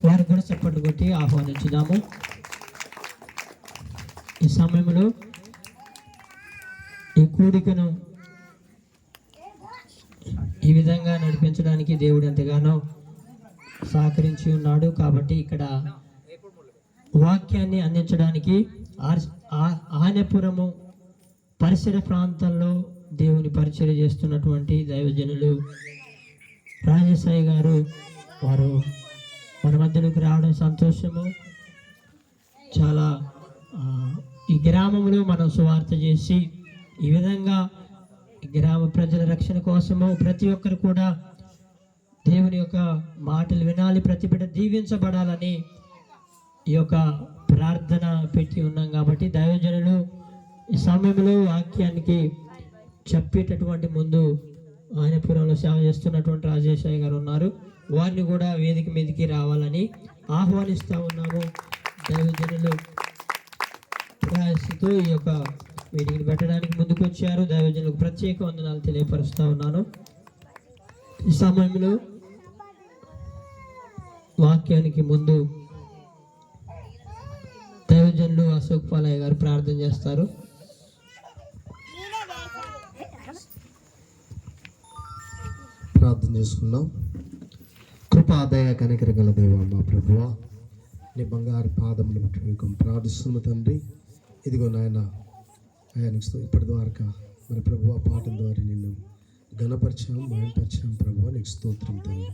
వారికి కూడా చప్పట్లు కొట్టి ఆహ్వానించుదాము. ఈ సమయంలో ఈ కూడికను ఈ విధంగా నడిపించడానికి దేవుడు ఎంతగానో సహకరించి ఉన్నాడు. కాబట్టి ఇక్కడ వాక్యాన్ని అందించడానికి ఆనపురము పరిసర ప్రాంతాల్లో దేవుని పరిచయం చేస్తున్నటువంటి దైవజనులు రాజసాయి గారు వారు మన మధ్యలోకి రావడం సంతోషము. చాలా ఈ గ్రామంలో మనం సువార్త చేసి ఈ విధంగా గ్రామ ప్రజల రక్షణ కోసము ప్రతి ఒక్కరు కూడా దేవుని యొక్క మాటలు వినాలి, ప్రతి బిడ్డ దీవించబడాలని ఈ యొక్క ప్రార్థన పెట్టి ఉన్నాం. కాబట్టి దైవజనులు ఈ సమయంలో వాక్యానికి చెప్పేటటువంటి ముందు ఆయనపురంలో సేవ చేస్తున్నటువంటి రాజేశాయి గారు ఉన్నారు. వారిని కూడా వేదిక మీదకి రావాలని ఆహ్వానిస్తూ ఉన్నాము. దైవజనులు ప్రయాసిస్తూ ఈ యొక్క మీటింగ్ పెట్టడానికి ముందుకు వచ్చారు. దైవజనులకు ప్రత్యేక వందనాలు తెలియపరుస్తూ ఉన్నాను. ఈ సమయంలో వాక్యానికి ముందు దైవజనులు అశోక్ పాలయ్య గారు ప్రార్థన చేస్తారు. ప్రార్థన చేసుకున్నాం. కృపాదయ కనికర గల దేవ మా ప్రభువా, నీ బంగారు పాదములు బట్టి ప్రార్థిస్తున్న తండ్రి. ఇదిగో నాయన ఆయనకు ఇప్పటి ద్వారా మరి ప్రభువా పాటల ద్వారా నిన్ను ఘనపరిచాం, మాయపరిచాం. ప్రభువా నీకు స్తోత్రం తండ్రి.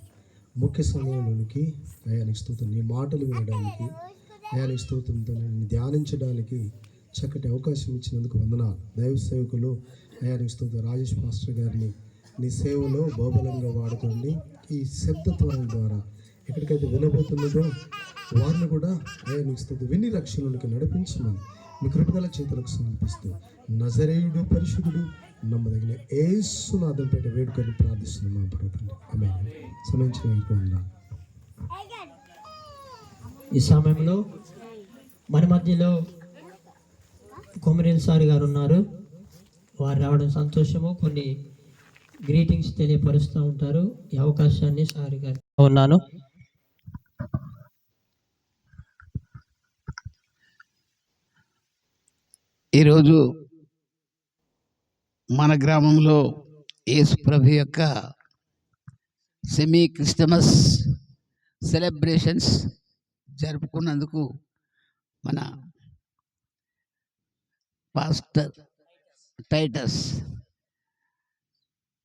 ముఖ్య సమయంలోనికి ఆయనకు స్తోత్రం, నీ మాటలు వినడానికి ఆయనకు స్తోత్రం తండ్రి, నిన్ను ధ్యానించడానికి చక్కటి అవకాశం ఇచ్చినందుకు వందనాలు. దైవ సేవకులు ఆయనకు స్తోత్రం రాజేష్ పాస్టర్ గారిని నీ సేవలో బహుబలంగా వాడుకోండి. ఈ శబ్దత్వరం ద్వారా ఎక్కడికైతే వినబోతున్నదో వారిని కూడా ఆయనకు స్తోత్రం విని రక్షణలోకి నడిపించమని మీ కృపగల చేతులకు సమర్పిస్తూ నజరేయుడు పరిశుద్ధుడు నమ్మదగిన యేసునాథం పేట వేడుకొని ప్రార్థిస్తున్నాం మా ప్రభుత్వం. ఆమేన్. సమయం. ఈ సమయంలో మన మధ్యలో కొమరేల్ సార్ గారు ఉన్నారు. వారు రావడం సంతోషము. కొన్ని గ్రీటింగ్స్ తెలియపరుస్తూ ఉంటారు. ఈ అవకాశాన్ని సార్ గారు ఉన్నాను. ఈరోజు మన గ్రామంలో యేసు ప్రభు యొక్క సెమీ క్రిస్టమస్ సెలబ్రేషన్స్ జరుపుకున్నందుకు మన పాస్టర్ టైటస్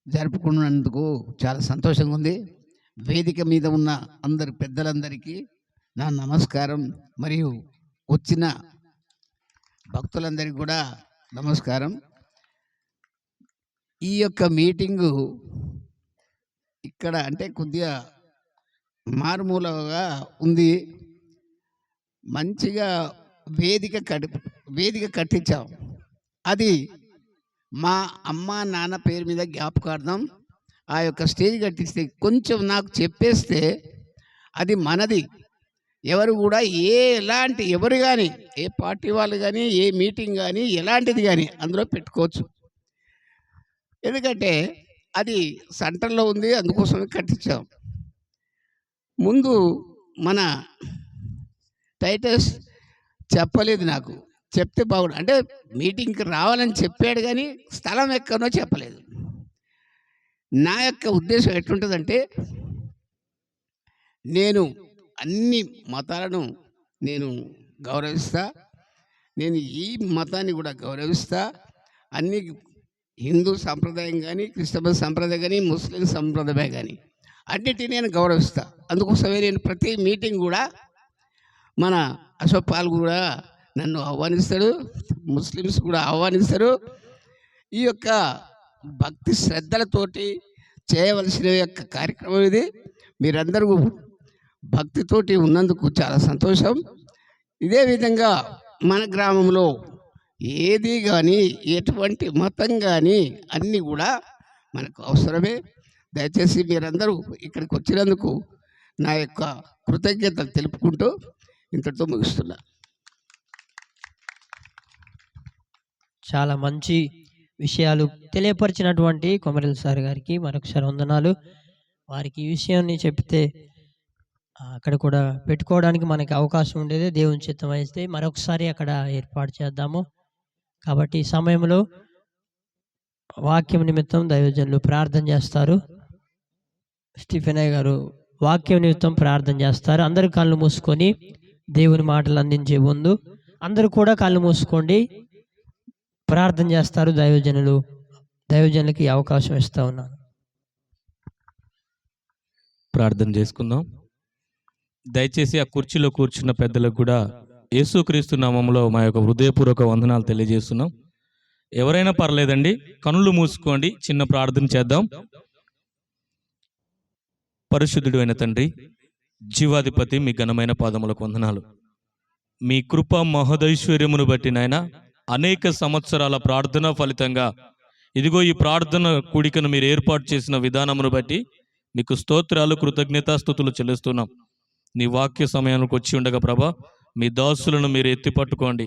జరుపుకున్నందుకు చాలా సంతోషంగా ఉంది. వేదిక మీద ఉన్న అందరు పెద్దలందరికీ నా నమస్కారం, మరియు వచ్చిన భక్తులందరికీ కూడా నమస్కారం. ఈ యొక్క మీటింగు ఇక్కడ అంటే కొద్దిగా మారుమూలగా ఉంది. మంచిగా వేదిక కట్టించాం. అది మా అమ్మ నాన్న పేరు మీద జ్ఞాపకార్థం ఆ యొక్క స్టేజ్ కట్టిస్తే కొంచెం నాకు చెప్పేస్తే అది మనది. ఎవరు కూడా ఎవరు కానీ ఏ పార్టీ వాళ్ళు కానీ ఏ మీటింగ్ కానీ ఎలాంటిది కానీ అందులో పెట్టుకోవచ్చు. ఎందుకంటే అది సెంటర్లో ఉంది, అందుకోసమే కట్టించాం. ముందు మన టైటస్ చెప్పలేదు, నాకు చెప్తే బాగుండు. అంటే మీటింగ్కి రావాలని చెప్పాడు కానీ స్థలం ఎక్కడో చెప్పలేదు. నా యొక్క ఉద్దేశం ఎట్లుంటుందంటే, నేను అన్ని మతాలను నేను గౌరవిస్తా, నేను ఈ మతాన్ని కూడా గౌరవిస్తా. అన్ని హిందూ సంప్రదాయం కానీ, క్రిస్టమస్ సంప్రదాయం కానీ, ముస్లిం సంప్రదాయం కానీ అన్నిటిని నేను గౌరవిస్తా. అందుకోసమే నేను ప్రతి మీటింగ్ కూడా మన అశోక్ పాల్ కూడా నన్ను ఆహ్వానిస్తాడు, ముస్లిమ్స్ కూడా ఆహ్వానిస్తారు. ఈ యొక్క భక్తి శ్రద్ధలతోటి చేయవలసిన యొక్క కార్యక్రమం ఇది. మీరందరూ భక్తితోటి ఉన్నందుకు చాలా సంతోషం. ఇదే విధంగా మన గ్రామంలో ఏది కానీ ఎటువంటి మతం కానీ అన్నీ కూడా మనకు అవసరమే. దయచేసి మీరందరూ ఇక్కడికి వచ్చినందుకు నా యొక్క కృతజ్ఞతలు తెలుపుకుంటూ ఇంతటితో ముగిస్తున్నా. చాలా మంచి విషయాలు తెలియపరిచినటువంటి కొమరేల్ సార్ గారికి మరొకసారి వందనాలు. వారికి ఈ విషయాన్ని చెప్తే అక్కడ కూడా పెట్టుకోవడానికి మనకి అవకాశం ఉండేది. దేవుని చిత్తం అయితే మరొకసారి అక్కడ ఏర్పాటు చేద్దాము. కాబట్టి ఈ సమయంలో వాక్యం నిమిత్తం దైవజనులు ప్రార్థన చేస్తారు. స్టీఫెనయ్య గారు వాక్యం నిమిత్తం ప్రార్థన చేస్తారు. అందరూ కళ్ళు మూసుకొని దేవుని మాటలు అందించే ముందు అందరూ కూడా కళ్ళు మూసుకోండి, ప్రార్థన చేస్తారు. దైవజనులకి ఈ అవకాశం ఇస్తా ఉన్నాను. ప్రార్థన చేసుకుందాం. దయచేసి ఆ కుర్చీలో కూర్చున్న పెద్దలకు కూడా యేసుక్రీస్తు నామములో మా యొక్క హృదయపూర్వక వందనాలు తెలియజేస్తున్నాం. ఎవరైనా పర్లేదండి, కనులు మూసుకోండి, చిన్న ప్రార్థన చేద్దాం. పరిశుద్ధుడు అయిన తండ్రి, జీవాధిపతి, మీ ఘనమైన పాదములకు వందనాలు. మీ కృప మహదైశ్వర్యమును బట్టి నాయన అనేక సంవత్సరాల ప్రార్థన ఫలితంగా ఇదిగో ఈ ప్రార్థన కూడికను మీరు ఏర్పాటు చేసిన విధానమును బట్టి మీకు స్తోత్రాలు, కృతజ్ఞతాస్తుతులు చెల్లిస్తున్నాం. నీ వాక్య సమయానికి వచ్చి ఉండగా ప్రభా, మీ దాసులను మీరు ఎత్తి పట్టుకోండి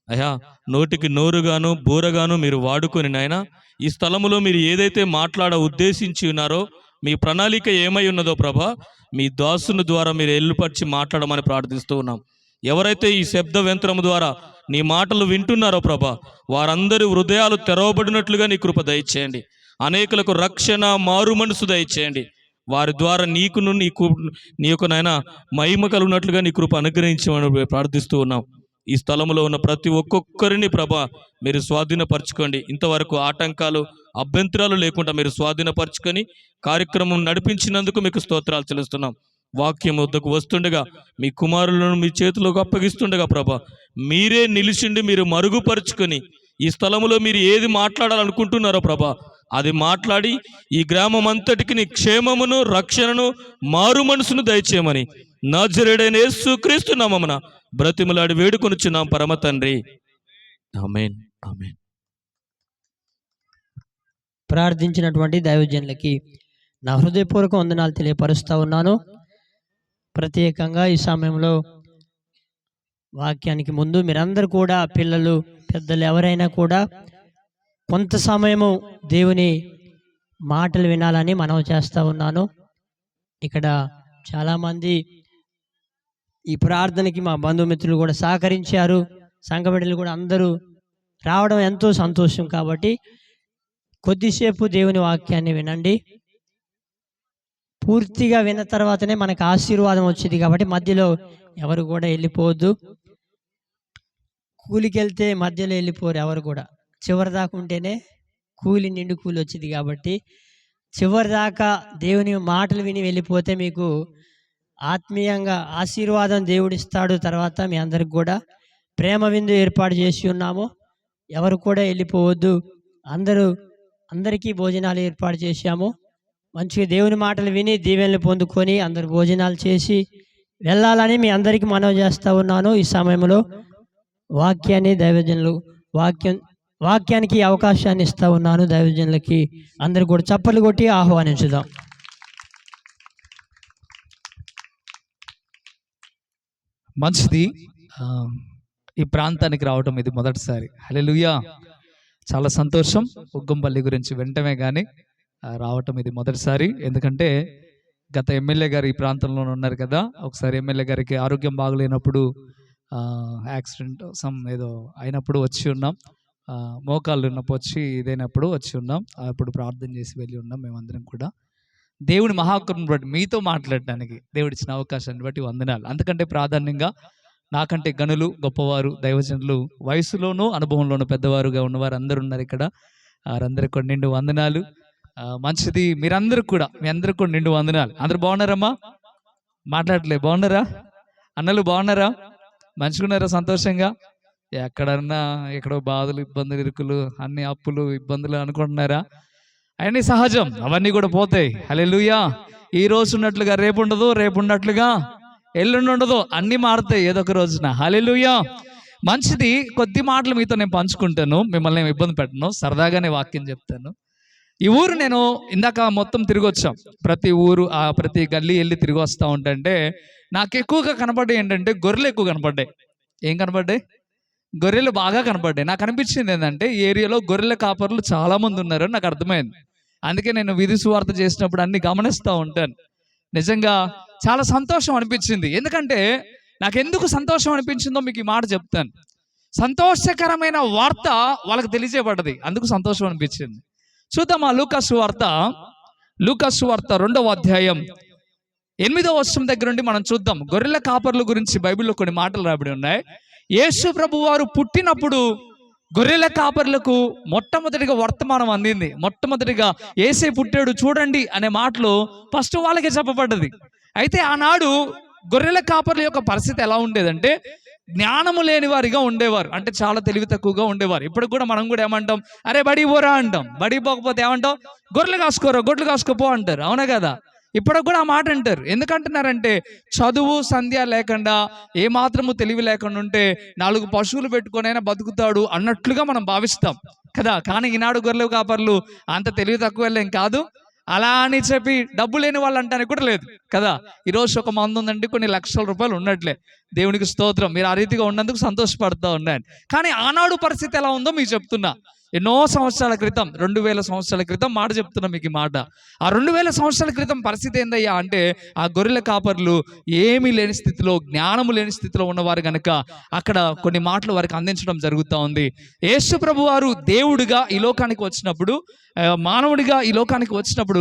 అయ్యా. నోటికి నోరుగాను బూరగాను మీరు వాడుకొని నాయన ఈ స్థలములో మీరు ఏదైతే మాట్లాడ ఉద్దేశించి ఉన్నారో, మీ ప్రణాళిక ఏమై ఉన్నదో ప్రభా, మీ దాసుని ద్వారా మీరు ఎల్లుపరిచి మాట్లాడమని ప్రార్థిస్తూ ఉన్నాం. ఎవరైతే ఈ శబ్ద యంత్రము ద్వారా నీ మాటలు వింటున్నారో ప్రభా, వారందరి హృదయాలు తెరవబడినట్లుగా నీ కృప దయచేయండి. అనేకులకు రక్షణ, మారు మనసు దయచేయండి. వారి ద్వారా నీకును నీ యొక్క నాయన మహిమ కలుగునట్లుగా నీ కృప అనుగ్రహించమని ప్రార్థిస్తూ ఉన్నాం. ఈ స్థలంలో ఉన్న ప్రతి ఒక్కొక్కరిని ప్రభా మీరు స్వాధీనపరచుకోండి. ఇంతవరకు ఆటంకాలు, అభ్యంతరాలు లేకుండా మీరు స్వాధీనపరచుకొని కార్యక్రమం నడిపించినందుకు మీకు స్తోత్రాలు చెల్లిస్తున్నాం. వాక్యం వద్దకు వస్తుండగా మీ కుమారులను మీ చేతిలోకి అప్పగిస్తుండగా ప్రభా, మీరే నిలిచిండి మీరు మరుగుపరుచుకొని ఈ స్థలంలో మీరు ఏది మాట్లాడాలనుకుంటున్నారో ప్రభా, అది మాట్లాడి ఈ గ్రామం అంతటికి నీ క్షేమమును, రక్షణను, మారు మనసును దయచేయమని నజరేయుడైన యేసుక్రీస్తు నామమున బ్రతిమలాడి వేడుకొనుచున్నాం పరమ తండ్రి, ఆమేన్, ఆమేన్. ప్రార్థించినటువంటి దైవజనులకి నా హృదయపూర్వక వందనాలు తెలియపరుస్తూ ఉన్నాను. ప్రత్యేకంగా ఈ సమయంలో వాక్యానికి ముందు మీరందరూ కూడా, పిల్లలు, పెద్దలు ఎవరైనా కూడా కొంత సమయము దేవుని మాటలు వినాలని మనవి చేస్తూ ఉన్నాను. ఇక్కడ చాలామంది ఈ ప్రార్థనకి మా బంధుమిత్రులు కూడా సహకరించారు. సంఘ బిడ్డలు కూడా అందరూ రావడం ఎంతో సంతోషం. కాబట్టి కొద్దిసేపు దేవుని వాక్యాన్ని వినండి. పూర్తిగా విన్న తర్వాతనే మనకు ఆశీర్వాదం వచ్చింది. కాబట్టి మధ్యలో ఎవరు కూడా వెళ్ళిపోవద్దు. కూలికి వెళ్తే మధ్యలో వెళ్ళిపోరు ఎవరు కూడా. చివరి దాకా ఉంటేనే నిండు కూలి వచ్చింది. కాబట్టి చివరి దాకా దేవుని మాటలు విని వెళ్ళిపోతే మీకు ఆత్మీయంగా ఆశీర్వాదం దేవుడిస్తాడు. తర్వాత మీ అందరికి కూడా ప్రేమ విందు ఏర్పాటు చేసి ఉన్నాము. ఎవరు కూడా వెళ్ళిపోవద్దు. అందరికీ భోజనాలు ఏర్పాటు చేశాము. మంచిగా దేవుని మాటలు విని దీవెనలు పొందుకొని అందరు భోజనాలు చేసి వెళ్ళాలని మీ అందరికీ మనవి చేస్తూ ఉన్నాను. ఈ సమయంలో వాక్యాన్ని దైవజనులు వాక్యానికి అవకాశాన్ని ఇస్తూ ఉన్నాను. దైవజనులకి అందరు కూడా చప్పట్లు కొట్టి ఆహ్వానించుదాం. మంచిది. ఈ ప్రాంతానికి రావటం ఇది మొదటిసారి. హల్లెలూయా, చాలా సంతోషం. ఉగ్గంపల్లి గురించి వెంటనే కానీ రావటం ఇది మొదటిసారి. ఎందుకంటే గత ఎమ్మెల్యే గారు ఈ ప్రాంతంలోనే ఉన్నారు కదా. ఒకసారి ఎమ్మెల్యే గారికి ఆరోగ్యం బాగలేనప్పుడు యాక్సిడెంట్ ఏదో అయినప్పుడు వచ్చి ఉన్నాం. మోకాళ్ళు ఉన్నప్పుడు వచ్చి ఇదైనప్పుడు వచ్చి ఉన్నాం. అప్పుడు ప్రార్థన చేసి వెళ్ళి ఉన్నాం మేమందరం కూడా. దేవుని మహాకృపను బట్టి మీతో మాట్లాడటానికి దేవుడిచ్చిన అవకాశాన్ని బట్టి వందనాలు. అంతకంటే ప్రాధాన్యంగా నాకంటే గనులు, గొప్పవారు, దైవజనులు, వయసులోనూ అనుభవంలోనూ పెద్దవారుగా ఉన్నవారు అందరూ ఉన్నారు ఇక్కడ. వారందరికీ కూడా నిండు వందనాలు. మంచిది. మీ అందరికి కూడా నిండు వందనాలు. అందరు బాగున్నారమ్మా? మాట్లాడలే, బాగున్నారా? అన్నలు బాగున్నారా? మంచిగున్నారా? సంతోషంగా? ఎక్కడో బాధలు, ఇబ్బందులు, ఇరుకులు, అన్ని అప్పులు, ఇబ్బందులు అనుకుంటున్నారా? అవన్నీ సహజం, అవన్నీ కూడా పోతాయి. హల్లెలూయా. ఈ రోజు ఉన్నట్లుగా రేపు ఉండదు, రేపు ఉన్నట్లుగా ఎల్లుండి ఉండదు, అన్ని మారుతాయి ఏదో ఒక రోజున. హల్లెలూయా. మంచిది. కొద్ది మాటలు మీతో నేను పంచుకుంటాను, మిమ్మల్ని ఏమి ఇబ్బంది పెట్టను, సరదాగానే వాక్యం చెప్తాను. ఈ ఊరు నేను ఇందాక మొత్తం తిరిగి వచ్చాం. ప్రతి ఊరు, ప్రతి గల్లీ వెళ్ళి తిరిగి వస్తూ ఉంటే నాకు ఎక్కువగా కనపడ్డాయి ఏంటంటే గొర్రెలు ఎక్కువ కనపడ్డాయి. ఏం కనపడ్డాయి? గొర్రెలు బాగా కనపడ్డాయి. నాకు అనిపించింది ఏంటంటే ఈ ఏరియాలో గొర్రెల కాపర్లు చాలా మంది ఉన్నారని నాకు అర్థమైంది. అందుకే నేను విధి సువార్త చేసినప్పుడు అన్ని గమనిస్తూ ఉంటాను. నిజంగా చాలా సంతోషం అనిపించింది. ఎందుకంటే నాకు ఎందుకు సంతోషం అనిపించిందో మీకు ఈ మాట చెప్తాను. సంతోషకరమైన వార్త వాళ్ళకి తెలియజేయబడ్డది, అందుకు సంతోషం అనిపించింది. చూద్దాం ఆ లూకాసు వార్త 2వ అధ్యాయం 8వ వచనం దగ్గర నుండి మనం చూద్దాం. గొర్రెల కాపర్ల గురించి బైబిల్లో కొన్ని మాటలు రాబడి ఉన్నాయి. యేసు ప్రభు వారు పుట్టినప్పుడు గొర్రెల కాపర్లకు మొట్టమొదటిగా వర్తమానం అందింది. మొట్టమొదటిగా యేసే పుట్టాడు చూడండి అనే మాటలు ఫస్ట్ వాళ్ళకి చెప్పబడ్డది. అయితే ఆనాడు గొర్రెల కాపర్ల యొక్క పరిస్థితి ఎలా ఉండేదంటే, జ్ఞానము లేని వారిగా ఉండేవారు, అంటే చాలా తెలివి తక్కువగా ఉండేవారు. ఇప్పుడు కూడా మనం కూడా ఏమంటాం, అరే బడి పోరా అంటాం. బడి పోకపోతే ఏమంటాం, గొర్రెలు కాసుకోరా, గొడ్లు కాసుకోపో అంటారు. అవునా కదా? ఇప్పుడు కూడా ఆ మాట అంటారు. ఎందుకంటున్నారంటే చదువు సంధ్య లేకుండా, ఏమాత్రము తెలివి లేకుండా ఉంటే 4 పశువులు పెట్టుకొనైనా బతుకుతాడు అన్నట్లుగా మనం భావిస్తాం కదా. కానీ ఈనాడు గొర్రెల కాపర్లు అంత తెలివి తక్కువ ఏం కాదు. అలా అని చెప్పి డబ్బు లేని వాళ్ళు అంటానికి కూడా లేదు కదా. ఈరోజు ఒక మంది ఉందండి, కొన్ని లక్షల రూపాయలు ఉన్నట్లే. దేవునికి స్తోత్రం, మీరు ఆ రీతిగా ఉన్నందుకు సంతోషపడుతూ ఉన్నాను. కానీ ఆనాడు పరిస్థితి ఎలా ఉందో మీకు చెప్తున్నా. ఎన్నో సంవత్సరాల క్రితం, 2000 సంవత్సరాల క్రితం మాట చెప్తున్నా మీకు ఈ మాట. ఆ 2000 సంవత్సరాల క్రితం పరిస్థితి ఏందయ్యా అంటే, ఆ గొర్రెల కాపర్లు ఏమీ లేని స్థితిలో, జ్ఞానము లేని స్థితిలో ఉన్నవారు కనుక అక్కడ కొన్ని మాటలు వారికి అందించడం జరుగుతూ ఉంది. యేసు ప్రభు వారు దేవుడిగా ఈ లోకానికి వచ్చినప్పుడు, మానవుడిగా ఈ లోకానికి వచ్చినప్పుడు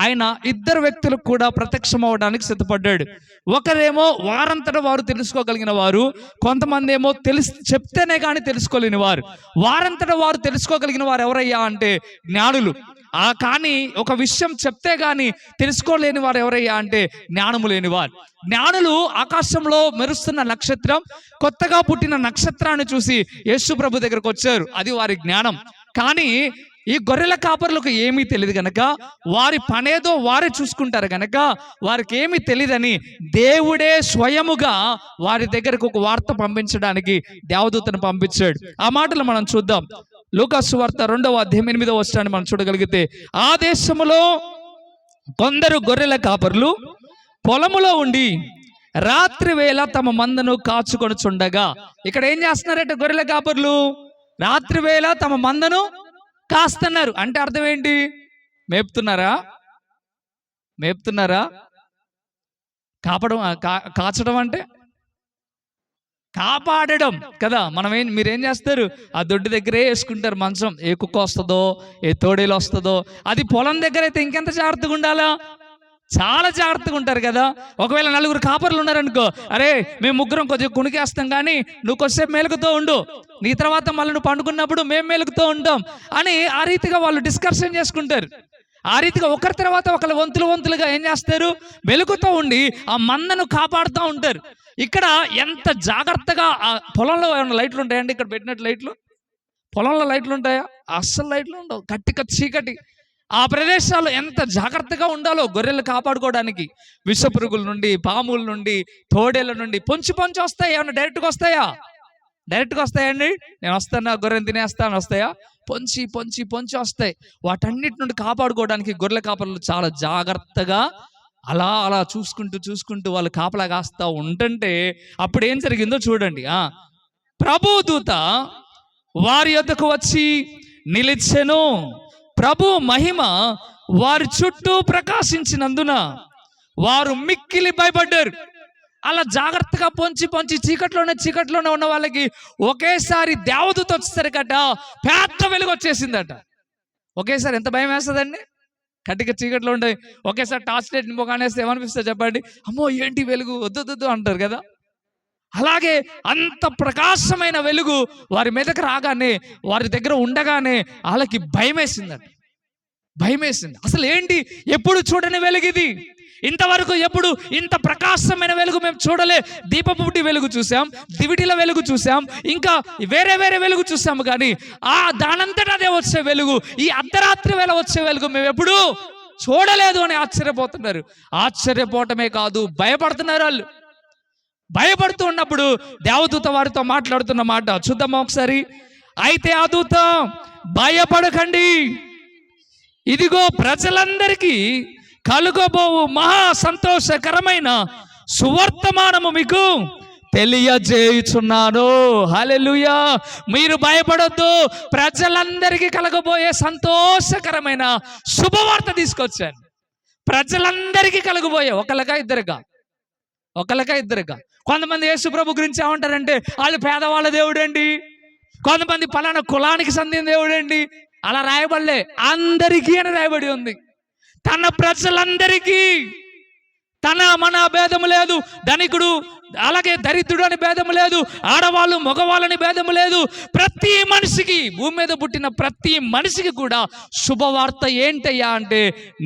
ఆయన 2 వ్యక్తులకు కూడా ప్రత్యక్షం అవ్వడానికి సిద్ధపడ్డాడు. ఒకరేమో వారంతటా వారు తెలుసుకోగలిగిన వారు, కొంతమంది ఏమో చెప్తేనే కానీ తెలుసుకోలేని వారు. వారంతటా వారు తెలుసుకోగలిగిన వారు ఎవరయ్యా అంటే జ్ఞానులు. కానీ ఒక విషయం చెప్తే గాని తెలుసుకోలేని వారు ఎవరయ్యా అంటే జ్ఞానము లేని వారు. జ్ఞానులు ఆకాశంలో మెరుస్తున్న నక్షత్రం, కొత్తగా పుట్టిన నక్షత్రాన్ని చూసి యేసు ప్రభు దగ్గరకు వచ్చారు, అది వారి జ్ఞానం. కానీ ఈ గొర్రెల కాపర్లకు ఏమీ తెలియదు గనక, వారి పనేదో వారే చూసుకుంటారు గనక వారికి ఏమీ తెలియదని దేవుడే స్వయముగా వారి దగ్గరకు ఒక వార్త పంపించడానికి దేవదూతను పంపించాడు. ఆ మాటలు మనం చూద్దాం. లూకాసు వార్త 2వ అధ్యాయం 8వ వచనాన్ని మనం చూడగలిగితే, ఆ దేశములో కొందరు గొర్రెల కాపర్లు పొలములో ఉండి రాత్రి వేళ తమ మందను కాచుకొనుచుండగా. ఇక్కడ ఏం చేస్తున్నారంటే గొర్రెల కాపర్లు రాత్రి వేళ తమ మందను కాస్తున్నారు. అంటే అర్థం ఏంటి? మేపుతున్నారా? కాచడం అంటే కాపాడడం కదా. మీరేం చేస్తారు, ఆ దొడ్డి దగ్గరే వేసుకుంటారు మంచం. ఏ కుక్క వస్తుందో, ఏ తోడేలు వస్తుందో. అది పొలం దగ్గర అయితే ఇంకెంత జాగ్రత్తగా ఉండాలా, చాలా జాగ్రత్తగా ఉంటారు కదా. ఒకవేళ 4 కాపర్లు ఉన్నారనుకో, అరే మేము ముగ్గురం కొద్దిగా కుణికేస్తాం కానీ నువ్వు కొద్దిసేపు మేలుకుతూ ఉండు, నీ తర్వాత మళ్ళీ నువ్వు పండుకున్నప్పుడు మేము మేలుకుతూ ఉంటాం అని ఆ రీతిగా వాళ్ళు డిస్కషన్ చేసుకుంటారు. ఆ రీతిగా ఒకరి తర్వాత ఒకరు వంతులుగా ఏం చేస్తారు, మెలుకుతూ ఉండి ఆ మందను కాపాడుతూ ఉంటారు. ఇక్కడ ఎంత జాగ్రత్తగా, ఆ పొలంలో ఏమైనా లైట్లు ఉంటాయండి? ఇక్కడ పెట్టినట్టు లైట్లు పొలంలో లైట్లు ఉంటాయా? అస్సలు లైట్లు ఉండవు, కట్టిక చీకటి. ఆ ప్రదేశాల్లో ఎంత జాగ్రత్తగా ఉండాలో గొర్రెలు కాపాడుకోవడానికి. విషపురుగుల నుండి, పాముల నుండి, తోడేళ్ల నుండి పొంచి వస్తాయి. ఏమన్నా డైరెక్ట్గా వస్తాయండి? నేను వస్తాను గొర్రెని తినేస్తాను వస్తాయా? పొంచి వస్తాయి. వాటన్నిటి నుండి కాపాడుకోవడానికి గొర్రెల కాపర్లు చాలా జాగ్రత్తగా అలా చూసుకుంటూ వాళ్ళు కాపలా కాస్తా ఉంటుంటే అప్పుడు ఏం జరిగిందో చూడండి. ప్రభు దూత వారి యొద్దకు వచ్చి నిలిచెను. ప్రభు మహిమ వారి చుట్టూ ప్రకాశించినందున వారు మిక్కిలి భయపడ్డారు. అలా జాగ్రత్తగా పొంచి చీకట్లోనే ఉన్న వాళ్ళకి ఒకేసారి దేవదూత వచ్చేసరికట పెద్ద వెలుగు వచ్చేసిందట. ఒకేసారి ఎంత భయం వేస్తుందండి? కట్టిక చీకట్లో ఉండే ఒకేసారి టార్చ్ లైట్ నింపగానేస్తే ఏమనిపిస్తుంది చెప్పండి? అమ్మో ఏంటి వెలుగు, వద్దు అంటారు కదా. అలాగే అంత ప్రకాశమైన వెలుగు వారి మీదకి రాగానే, వారి దగ్గర ఉండగానే వాళ్ళకి భయం వేసింది. అసలు ఏంటి, ఎప్పుడు చూడని వెలుగు ఇది. ఇంతవరకు ఎప్పుడు ఇంత ప్రకాశమైన వెలుగు మేము చూడలే. దీపపుటి వెలుగు చూసాం, దివిటిల వెలుగు చూసాం, ఇంకా వేరే వెలుగు చూసాము, కానీ దానంతటా అదే వచ్చే వెలుగు, ఈ అర్ధరాత్రి వేళ వచ్చే వెలుగు మేము ఎప్పుడు చూడలేదు అని ఆశ్చర్యపోతున్నారు. ఆశ్చర్యపోవటమే కాదు, భయపడుతున్నారు. వాళ్ళు భయపడుతూ ఉన్నప్పుడు దేవదూత వారితో మాట్లాడుతున్న మాట చూద్దామా ఒకసారి. అయితే ఆ దూత, భయపడకండి, ఇదిగో ప్రజలందరికీ కలుగబోవు మహా సంతోషకరమైన సువర్తమానము మీకు తెలియజేయుచున్నాను. హల్లెలూయా. మీరు భయపడొద్దు, ప్రజలందరికీ కలగబోయే సంతోషకరమైన శుభవార్త తీసుకొచ్చాను. ప్రజలందరికీ కలుగుబోయే. ఒకళ్ళకా ఇద్దరుగా? ఒకళ్ళకా ఇద్దరుగా? కొంతమంది యేసు ప్రభు గురించి ఏమంటారంటే వాళ్ళు పేదవాళ్ళ దేవుడండి, కొంతమంది పలానా కులానికి చెందిన దేవుడండి. అలా రాయబడలే, అందరికీ అని రాయబడి ఉంది. తన ప్రజలందరికీ. తన మన భేదము లేదు, ధనికుడు అలాగే దరిద్రుడు అని భేదము లేదు, ఆడవాళ్ళు మగవాళ్ళని భేదము లేదు. ప్రతి మనిషికి, భూమి మీద పుట్టిన ప్రతి మనిషికి కూడా శుభవార్త ఏంటయ్యా అంటే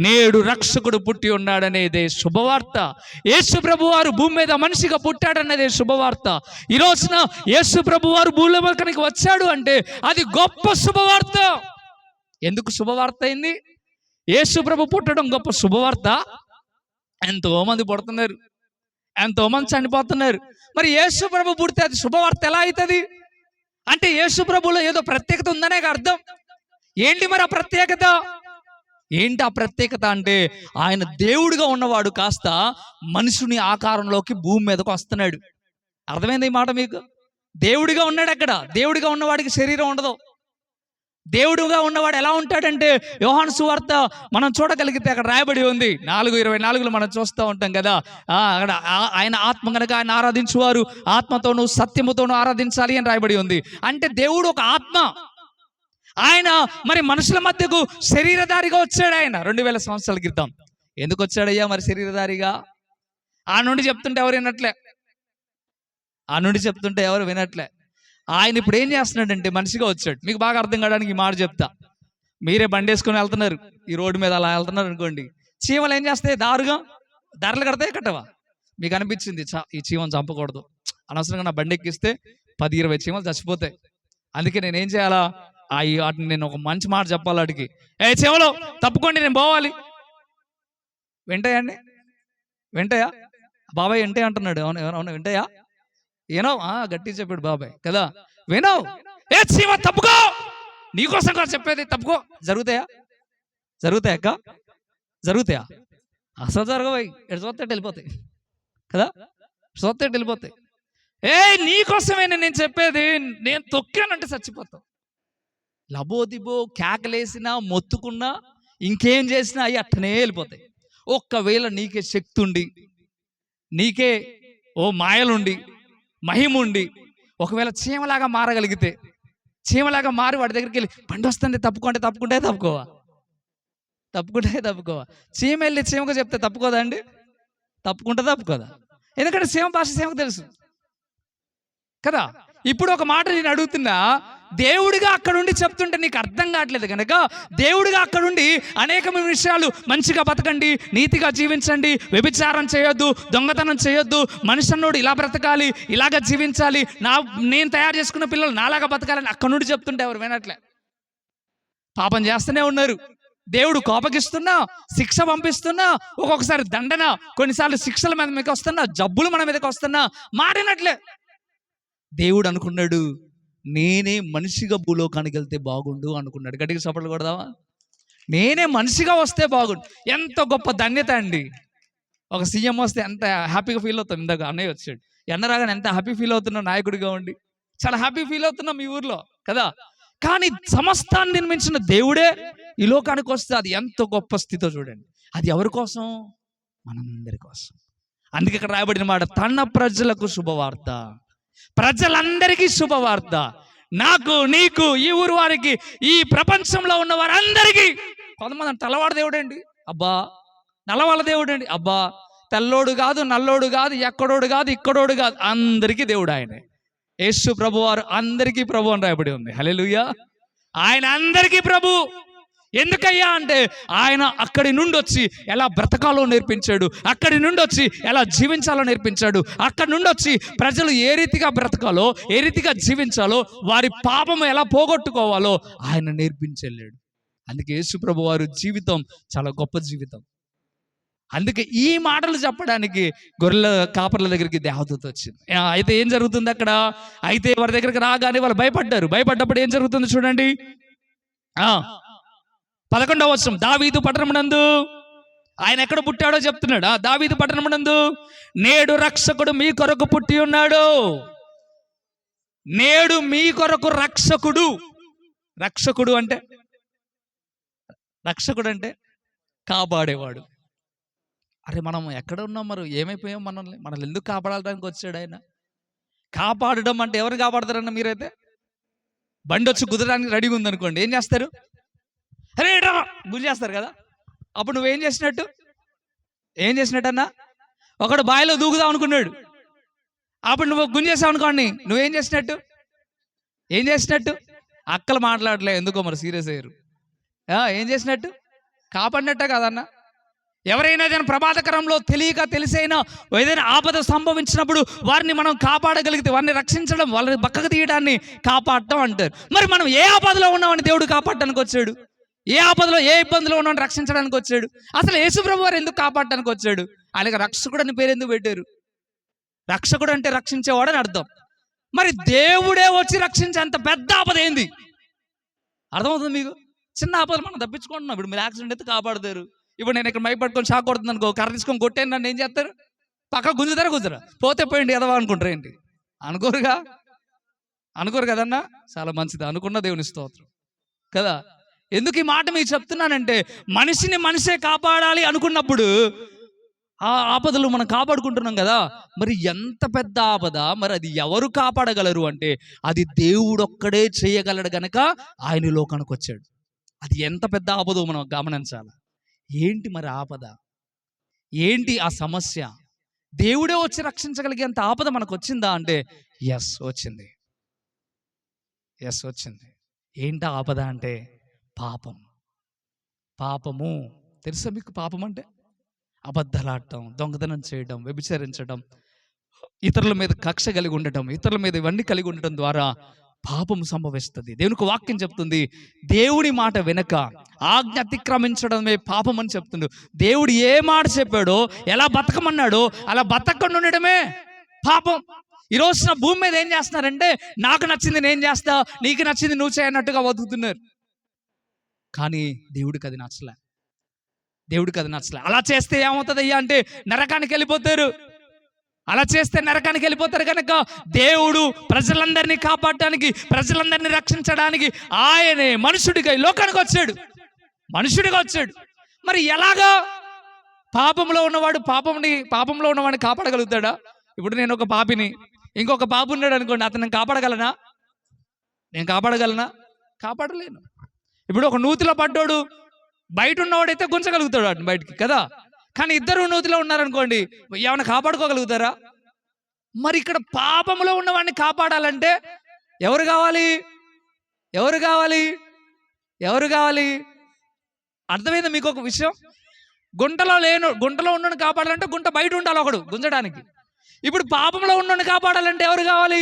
నేడు రక్షకుడు పుట్టి ఉన్నాడనేదే శుభవార్త. యేసు ప్రభు వారు భూమి మీద మనిషిగా పుట్టాడనేదే శుభవార్త. ఈ రోజున యేసు ప్రభు వారు భూలోకానికి వచ్చాడు అంటే అది గొప్ప శుభవార్త. ఎందుకు శుభవార్త అయింది? యేసు ప్రభు పుట్టడం గొప్ప శుభవార్త. ఎంతో మంది పుడుతున్నారు, ఎంతో మంది చనిపోతున్నారు. మరి యేసు ప్రభు పుడితే అది శుభవార్త ఎలా అవుతుంది అంటే యేసు ప్రభులో ఏదో ప్రత్యేకత ఉందనే అర్థం. ఏంటి మరి ఆ ప్రత్యేకత? ఏంటి ఆ ప్రత్యేకత అంటే ఆయన దేవుడిగా ఉన్నవాడు కాస్త మనుషుని ఆకారంలోకి భూమి మీదకు వస్తున్నాడు. అర్థమైంది ఈ మాట మీకు? దేవుడిగా ఉన్నాడు. అక్కడ దేవుడిగా ఉన్నవాడికి శరీరం ఉండదు. దేవుడుగా ఉన్నవాడు ఎలా ఉంటాడంటే యోహాను సువార్త మనం చూడగలిగితే అక్కడ రాయబడి ఉంది 4:24 మనం చూస్తూ ఉంటాం కదా. అక్కడ ఆయన ఆత్మ కనుక ఆయన ఆరాధించువారు ఆత్మతోనూ సత్యముతోనూ ఆరాధించాలి అని రాయబడి ఉంది. అంటే దేవుడు ఒక ఆత్మ. ఆయన మరి మనుషుల మధ్యకు శరీరధారిగా వచ్చాడు. ఆయన 2000 సంవత్సరాల క్రితం. ఎందుకు వచ్చాడయ్యా మరి శరీరధారిగా? ఆ నుండి చెప్తుంటే ఎవరు వినట్లే. ఆయన ఇప్పుడు ఏం చేస్తున్నాడంటే మనిషిగా వచ్చాడు. మీకు బాగా అర్థం కావడానికి ఈ మాట చెప్తా. మీరే బండి వేసుకొని వెళ్తున్నారు, ఈ రోడ్డు మీద అలా వెళ్తున్నారు అనుకోండి. చీమలు ఏం చేస్తాయి? ధరలు కడతాయి, కట్టవా? మీకు అనిపించింది ఈ చీమను చంపకూడదు, అనవసరంగా నా బండి ఎక్కిస్తే 10-20 చీమలు చచ్చిపోతాయి. అందుకే నేను ఏం చేయాలా? వాటిని నేను ఒక మంచి మాట చెప్పాలి వాటికి. చీమలు తప్పుకోండి, నేను పోవాలి. వెంటయ్యా బాబాయ్ వెంటయ్య అంటున్నాడు. అవును వెంటయ్యా ఏనో గట్టి చెప్పాడు బాబాయ్ కదా. వినవు? చీమ తప్పుకో, నీకోసం కూడా చెప్పేది, తప్పుకో. జరుగుతాయా? అసలు జరగవాయి. చూస్తే వెళ్ళిపోతాయి కదా, వెళ్ళిపోతాయి. నీకోసమే నేను చెప్పేది. నేను తొక్కానంటే చచ్చిపోతావు. లబోదిబో కేకలేసినా మొత్తుకున్నా ఇంకేం చేసినా అవి అట్టనే వెళ్ళిపోతాయి. ఒక్కవేళ నీకే శక్తి ఉండి, నీకే మాయలుండి, మహిముండి, ఒకవేళ చీమలాగా మారగలిగితే, చీమలాగా మారి వాడి దగ్గరికి వెళ్ళి బండి వస్తుంది తప్పుకుంటే తప్పుకోవా. చీమ వెళ్ళి చీమకు చెప్తే తప్పుకోదా అండి? తప్పుకోదా? ఎందుకంటే చీమ భాష చీమకు తెలుసు కదా. ఇప్పుడు ఒక మాట నేను అడుగుతున్నా, దేవుడిగా అక్కడుండి చెప్తుంటే నీకు అర్థం కావట్లేదు కనుక దేవుడిగా అక్కడుండి అనేకమైన విషయాలు, మంచిగా బతకండి, నీతిగా జీవించండి, వ్యభిచారం చేయొద్దు, దొంగతనం చేయొద్దు, మనిషి అన్నోడు ఇలా బ్రతకాలి, ఇలాగ జీవించాలి, నేను తయారు చేసుకున్న పిల్లలు నాలాగా బతకాలని అక్కడ నుండి చెప్తుంటే ఎవరు వినట్లే. పాపం చేస్తూనే ఉన్నారు. దేవుడు కోపగిస్తున్నా, శిక్ష పంపిస్తున్నా, ఒక్కొక్కసారి దండన, కొన్నిసార్లు శిక్షల మీద మీకు వస్తున్నా, జబ్బులు మన మీదకి వస్తున్నా మారినట్లే. దేవుడు అనుకున్నాడు నేనే మనిషిగా భూలోకానికి వెళ్తే బాగుండు అనుకున్నాడు. గట్టిగా చప్పట్లు కొడదామా? నేనే మనిషిగా వస్తే బాగుండు. ఎంత గొప్ప ధన్యత అండి. ఒక సీఎం వస్తే ఎంత హ్యాపీగా ఫీల్ అవుతాం. ఇందాక అన్నయ్య వచ్చాడు, రాగానే ఎంత హ్యాపీ ఫీల్ అవుతున్నాం. నాయకుడిగా ఉండి చాలా హ్యాపీ ఫీల్ అవుతున్నాం మీ ఊర్లో కదా. కానీ సమస్తాన్ని నిర్మించిన దేవుడే ఈ లోకానికి వస్తే అది ఎంత గొప్ప స్థితితో చూడండి. అది ఎవరి కోసం? మనందరి కోసం. అందుకే ఇక్కడ రాయబడిన మాట, తన ప్రజలకు శుభవార్త, ప్రజలందరికీ శుభవార్త. నాకు, నీకు, ఈ ఊరు వారికి, ఈ ప్రపంచంలో ఉన్న వారందరికీ. కొంతమంది తెల్లవాడు దేవుడండి, అబ్బా నల్లవాళ్ళ దేవుడండి, అబ్బా తెల్లోడు కాదు, నల్లోడు కాదు, ఎక్కడోడు కాదు, ఇక్కడోడు కాదు, అందరికీ దేవుడు ఆయనే. యేసు ప్రభు వారు అందరికీ ప్రభు అని రాయబడి ఉంది. హల్లెలూయా. ఆయన అందరికీ ప్రభు. ఎందుకయ్యా అంటే ఆయన అక్కడి నుండి వచ్చి ఎలా బ్రతకాలో నేర్పించాడు, అక్కడి నుండి వచ్చి ఎలా జీవించాలో నేర్పించాడు, అక్కడి నుండి వచ్చి ప్రజలు ఏ రీతిగా బ్రతకాలో, ఏ రీతిగా జీవించాలో, వారి పాపము ఎలా పోగొట్టుకోవాలో ఆయన నేర్పించెళ్ళాడు. అందుకే యేసు ప్రభు వారి జీవితం చాలా గొప్ప జీవితం. అందుకే ఈ మాటలు చెప్పడానికి గొర్రెల కాపర్ల దగ్గరికి దేవదూత వచ్చింది. అయితే ఏం జరుగుతుంది అక్కడ? అయితే వారి దగ్గరికి రాగానే వాళ్ళు భయపడ్డారు. భయపడ్డప్పుడు ఏం జరుగుతుంది చూడండి. 11వ వచనం, దావీదు పట్టణమునందు, ఆయన ఎక్కడ పుట్టాడో చెప్తున్నాడు. దావీదు పట్టణమునందు నేడు రక్షకుడు మీ కొరకు పుట్టి ఉన్నాడు. నేడు మీ కొరకు రక్షకుడు. రక్షకుడు అంటే కాపాడేవాడు, అరే మనం ఎక్కడ ఉన్నాం, మరి ఏమైపోయాం, మనల్ని ఎందుకు కాపాడడానికి వచ్చాడు ఆయన? కాపాడడం అంటే ఎవరిని కాపాడతారన్న మీరైతే? బండి వచ్చి కుదరడానికి రెడీగా ఉందనుకోండి, ఏం చేస్తారు? అరే గురి చేస్తారు కదా. అప్పుడు నువ్వేం చేసినట్టు? ఏం చేసినట్టన్నా? ఒకడు బావిలో దూకుదాం అనుకున్నాడు, అప్పుడు నువ్వు గుంజేసావు అనుకోండి, నువ్వేం చేసినట్టు? ఏం చేసినట్టు? అక్కలు మాట్లాడలే, ఎందుకో మరి సీరియస్ అయ్యారు. ఏం చేసినట్టు? కాపాడినట్టే కదన్నా. ఎవరైనా ఏదైనా ప్రమాదకరంలో తెలియక తెలిసైనా ఏదైనా ఆపద సంభవించినప్పుడు వారిని మనం కాపాడగలిగితే, వారిని రక్షించడం, వాళ్ళని పక్కకు తీయడాన్ని కాపాడటం అంటారు. మరి మనం ఏ ఆపదలో ఉన్నామని దేవుడు కాపాడటానికి వచ్చాడు? ఏ ఆపదలో, ఏ ఇబ్బందిలో ఉన్నామని రక్షించడానికి వచ్చాడు? అసలు యేసుప్రభు వారు ఎందుకు కాపాడటానికి వచ్చాడు? ఆయనకు రక్షకుడు అని పేరు ఎందుకు పెట్టారు? రక్షకుడు అంటే రక్షించేవాడు అని అర్థం. మరి దేవుడే వచ్చి రక్షించే అంత పెద్ద ఆపద ఏంది? అర్థమవుతుంది మీకు? చిన్న ఆపదలు మనం తప్పించుకుంటున్నాం. ఇప్పుడు మీరు యాక్సిడెంట్ అయితే కాపాడతారు. ఇప్పుడు నేను ఇక్కడ మైక్ పట్టుకొని షాక్ కొడుతుంది అనుకో, కర్ర తీసుకొని కొట్టాను, నన్ను ఏం చేస్తారు? పక్క గుంజుతారా? పోతే పోయింది ఎదవా అనుకుంటారు ఏంటి? అనుకోరు కదన్నా. చాలా మంచిది, అనుకున్న దేవుని స్తోత్రం కదా. ఎందుకు ఈ మాట మీకు చెప్తున్నానంటే, మనిషిని మనిషే కాపాడాలి అనుకున్నప్పుడు ఆ ఆపదలు మనం కాపాడుకుంటున్నాం కదా. మరి ఎంత పెద్ద ఆపద, మరి అది ఎవరు కాపాడగలరు అంటే అది దేవుడు ఒక్కడే చేయగలడు గనక ఆయన లోకానికి వచ్చాడు. అది ఎంత పెద్ద ఆపదో మనం గమనించాలి. ఏంటి మరి ఆపద? ఏంటి ఆ సమస్య? దేవుడే వచ్చి రక్షించగలిగేంత ఆపద మనకు వచ్చిందా అంటే ఎస్ వచ్చింది. ఏంటి ఆపద అంటే పాపము. తెలుసా మీకు పాపం అంటే? అబద్ధాలాడటం, దొంగతనం చేయడం, వ్యభిచరించడం, ఇతరుల మీద కక్ష కలిగి ఉండటం, ఇతరుల మీద ఇవన్నీ కలిగి ఉండటం ద్వారా పాపం సంభవిస్తుంది. దేవునికి వాక్యం చెప్తుంది, దేవుడి మాట వెనక ఆజ్ఞ అతిక్రమించడమే పాపం అని చెప్తుంది. దేవుడు ఏ మాట చెప్పాడో, ఎలా బతకమన్నాడో అలా బతకకుండా ఉండడమే పాపం. ఈ రోజున భూమి మీద ఏం చేస్తున్నారంటే, నాకు నచ్చింది నేను చేస్తా, నీకు నచ్చింది నువ్వు చేయనట్టుగా బతుకుతున్నారు. కానీ దేవుడికి అది నచ్చలే. అలా చేస్తే ఏమవుతుంది అయ్యా అంటే నరకానికి వెళ్ళిపోతారు. కనుక దేవుడు ప్రజలందరినీ కాపాడటానికి, ప్రజలందరినీ రక్షించడానికి ఆయనే మనుషుడిగా ఈ లోకానికి వచ్చాడు. మరి ఎలాగా? పాపంలో ఉన్నవాడిని కాపాడగలుగుతాడా? ఇప్పుడు నేను ఒక పాపిని, ఇంకొక పాప ఉన్నాడు అనుకోండి, అతను నేను కాపాడగలనా? కాపాడలేను. ఇప్పుడు ఒక నూతిలో పడ్డాడు, బయట ఉన్నవాడైతే గుంచగలుగుతాడు వాడిని బయటికి కదా. కానీ ఇద్దరు నూతిలో ఉన్నారనుకోండి, ఏమైనా కాపాడుకోగలుగుతారా? మరి ఇక్కడ పాపంలో ఉన్నవాడిని కాపాడాలంటే ఎవరు కావాలి? అర్థమైందా మీకు ఒక విషయం? గుంటలో ఉన్నోడిని కాపాడాలంటే గుంట బయట ఉండాలి ఒకడు గుంజడానికి. ఇప్పుడు పాపంలో ఉన్నోడిని కాపాడాలంటే ఎవరు కావాలి?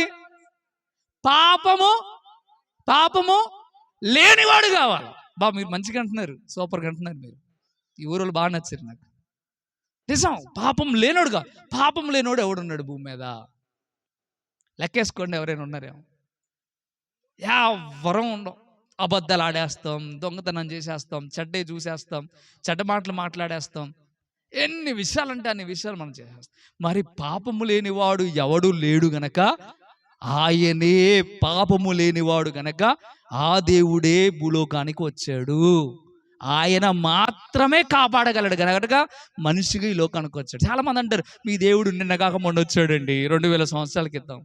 పాపము లేనివాడు కావాలి. మీరు మంచిగా అంటున్నారు, సూపర్గా అంటున్నారు మీరు. ఈ ఊరు బాగా నచ్చారు నాకు. నిజం, పాపం లేనోడు ఎవడున్నాడు భూమి మీద? లెక్కేసుకోండి, ఎవరైనా ఉన్నారేమో? ఎవరం ఉండం. అబద్ధాలు ఆడేస్తాం, దొంగతనం చేసేస్తాం, చెడ్డే చూసేస్తాం, చెడ్డ మాటలు మాట్లాడేస్తాం, ఎన్ని విషయాలంటే అన్ని విషయాలు మనం చేసేస్తాం. మరి పాపము లేనివాడు ఎవడు లేడు గనక, ఆయనే పాపము లేనివాడు గనక ఆ దేవుడే భూలోకానికి వచ్చాడు. ఆయన మాత్రమే కాపాడగలడు కనుక మనిషిగా ఈ లోకానికి వచ్చాడు. చాలా మంది అంటారు, మీ దేవుడు నిన్న కాక మొన్న వచ్చాడండి, 2000 సంవత్సరాల క్రితం.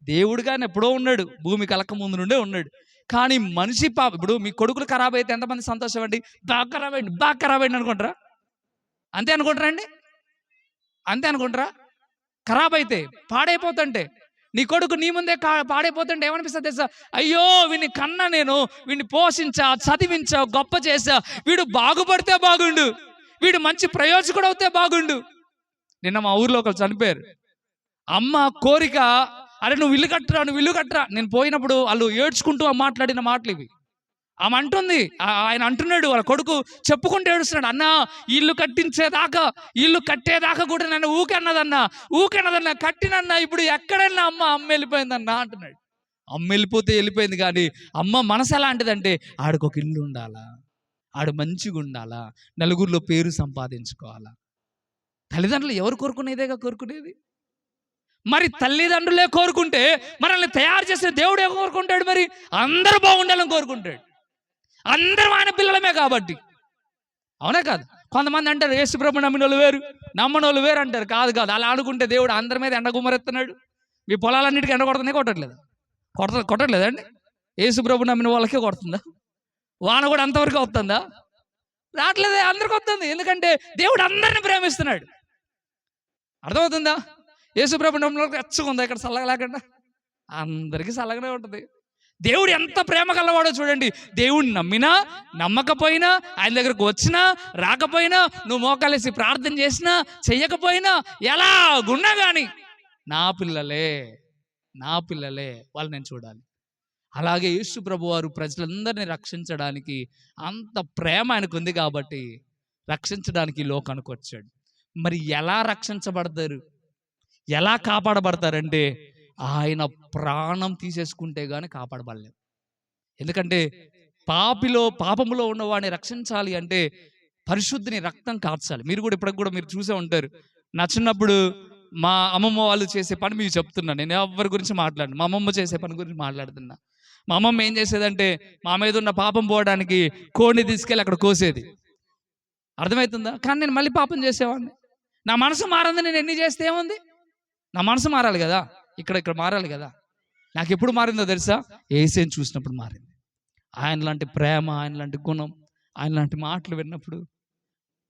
దేవుడు కానీ ఎప్పుడో ఉన్నాడు, భూమి కలక ముందు నుండే ఉన్నాడు. కానీ మనిషి ఇప్పుడు మీ కొడుకులు ఖరాబ్ అయితే ఎంతమంది సంతోషం అండి? బాగా ఖరాబ్ అయింది అనుకుంటారా? అంతే అనుకుంటారా? ఖరాబ్ అయితే, పాడైపోతుంటే, నీ కొడుకు నీ ముందే పాడైపోతుంటే ఏమనిపిస్తుంది తెలుసా? అయ్యో వీడిని కన్నా, నేను వీడిని పోషించా, చదివించా, గొప్ప చేసా, వీడు బాగుపడితే బాగుండు, వీడు మంచి ప్రయోజకుడు అవుతే బాగుండు. నిన్న మా ఊర్లో ఒకరు చనిపోయారు. అమ్మ కోరిక, అరే నువ్వు ఇల్లు కట్టరా. నేను పోయినప్పుడు వాళ్ళు ఏడ్చుకుంటూ మాట్లాడిన మాటలు ఇవి. ఆమె అంటుంది, ఆయన అంటున్నాడు, వాళ్ళ కొడుకు చెప్పుకుంటూ ఏడుస్తున్నాడు, అన్నా ఇల్లు కట్టేదాకా కూడా నన్ను ఊకన్నదన్నా కట్టినన్నా, ఇప్పుడు ఎక్కడన్నా అమ్మ వెళ్ళిపోయిందన్నా అంటున్నాడు. అమ్మ వెళ్ళిపోయింది, కానీ అమ్మ మనసు ఎలాంటిదంటే, ఆడికి ఒక ఇల్లు ఉండాలా, ఆడు మంచిగా ఉండాలా, నలుగురిలో పేరు సంపాదించుకోవాలా. తల్లిదండ్రులు ఎవరు కోరుకునేది? మరి తల్లిదండ్రులే కోరుకుంటే మనల్ని తయారు చేసిన దేవుడు ఏం కోరుకుంటాడు? మరి అందరూ బాగుండాలని కోరుకుంటాడు. అందరం ఆయన పిల్లలమే కాబట్టి అవునా కాదు? కొంతమంది అంటారు యేసుప్రభు నమ్మిన వాళ్ళు వేరు, నమ్మని వాళ్ళు వేరు అంటారు. కాదు కాదు, అలా అనుకుంటే దేవుడు అందరి మీద ఎండ గుమ్మరెత్తున్నాడు. మీ పొలాలన్నిటికీ ఎండ కొడుతుంది, కొట్టట్లేదు? కొట్టట్లేదండి? యేసుప్రభు నమ్మిన వాళ్ళకే కొడుతుందా? వాన కూడా అంతవరకు వస్తుందా? రావట్లేదే, అందరికి వస్తుంది. ఎందుకంటే దేవుడు అందరిని ప్రేమిస్తున్నాడు. అర్థమవుతుందా? యేసుప్రభు నమ్మిన వాళ్ళకి ఎచ్చగుందా ఇక్కడ చల్లగా లేకుండా? అందరికీ చల్లగానే ఉంటుంది. దేవుడు ఎంత ప్రేమ కలవాడో చూడండి. దేవుడిని నమ్మినా నమ్మకపోయినా, ఆయన దగ్గరకు వచ్చినా రాకపోయినా, నువ్వు మోకాలేసి ప్రార్థన చేసినా చెయ్యకపోయినా, ఎలాగున్నా కానీ నా పిల్లలే వాళ్ళు నేను చూడాలి. అలాగే యేసు ప్రభు వారు ప్రజలందరినీ రక్షించడానికి అంత ప్రేమ ఆయనకు ఉంది కాబట్టి రక్షించడానికి ఈ లోకానికి వచ్చాడు. మరి ఎలా రక్షించబడతారు, ఎలా కాపాడబడతారంటే ఆయన ప్రాణం తీసేసుకుంటే గాని కాపాడబడలేం. ఎందుకంటే పాపములో ఉన్నవాడిని రక్షించాలి అంటే పరిశుద్ధిని రక్తం కార్చాలి. మీరు కూడా ఇప్పటికి కూడా మీరు చూసే ఉంటారు. నా చిన్నప్పుడు మా అమ్మమ్మ వాళ్ళు చేసే పని మీకు చెప్తున్నా, నేను ఎవరి గురించి మాట్లాడను, మా అమ్మమ్మ చేసే పని గురించి మాట్లాడుతున్నా. మా అమ్మమ్మ ఏం చేసేదంటే మా మీద ఉన్న పాపం పోవడానికి కోడిని తీసుకెళ్ళి అక్కడ కోసేది. అర్థమవుతుందా? కానీ నేను మళ్ళీ పాపం చేసేవాడిని. నా మనసు మారింది, నేను ఎన్ని చేస్తే ఏముంది? నా మనసు మారాలి కదా, ఇక్కడ మారాలి కదా. నాకు ఎప్పుడు మారిందో తెలుసా? యేసుని చూసినప్పుడు మారింది. ఆయన లాంటి ప్రేమ, ఆయన లాంటి గుణం, ఆయన లాంటి మాటలు విన్నప్పుడు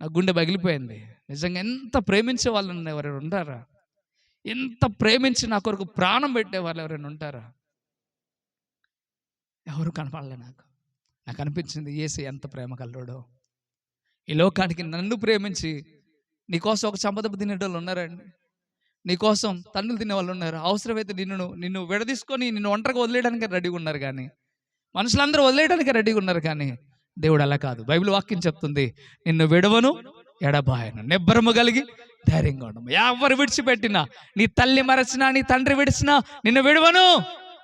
నా గుండె పగిలిపోయింది. నిజంగా ఎంత ప్రేమించే వాళ్ళు ఎవరైనా ఉంటారా? ఎంత ప్రేమించి నా కొరకు ప్రాణం పెట్టే వాళ్ళు ఎవరైనా ఉంటారా? ఎవరు కనపడలే. నాకు అనిపించింది యేసు ఎంత ప్రేమ కలడో. ఈ లోకానికి నన్ను ప్రేమించి నీకోసం ఒక చంపదెబ్బ తినేటోళ్ళు ఉన్నారండి, నీకోసం తన్నులు తినే వాళ్ళు ఉన్నారు. అవసరమైతే నిన్ను విడదీసుకొని నిన్ను ఒంటరిగా వదిలేయడానికి రెడీగా ఉన్నారు. కానీ మనుషులందరూ వదిలేయడానికి రెడీగా ఉన్నారు. కానీ దేవుడు అలా కాదు. బైబిల్ వాక్యం చెప్తుంది, నిన్ను విడవను ఎడబాయను, నిబ్బరము కలిగి ధైర్యంగా ఉండము. ఎవరు విడిచిపెట్టినా, నీ తల్లి మరచినా, నీ తండ్రి విడిచినా, నిన్ను విడవను,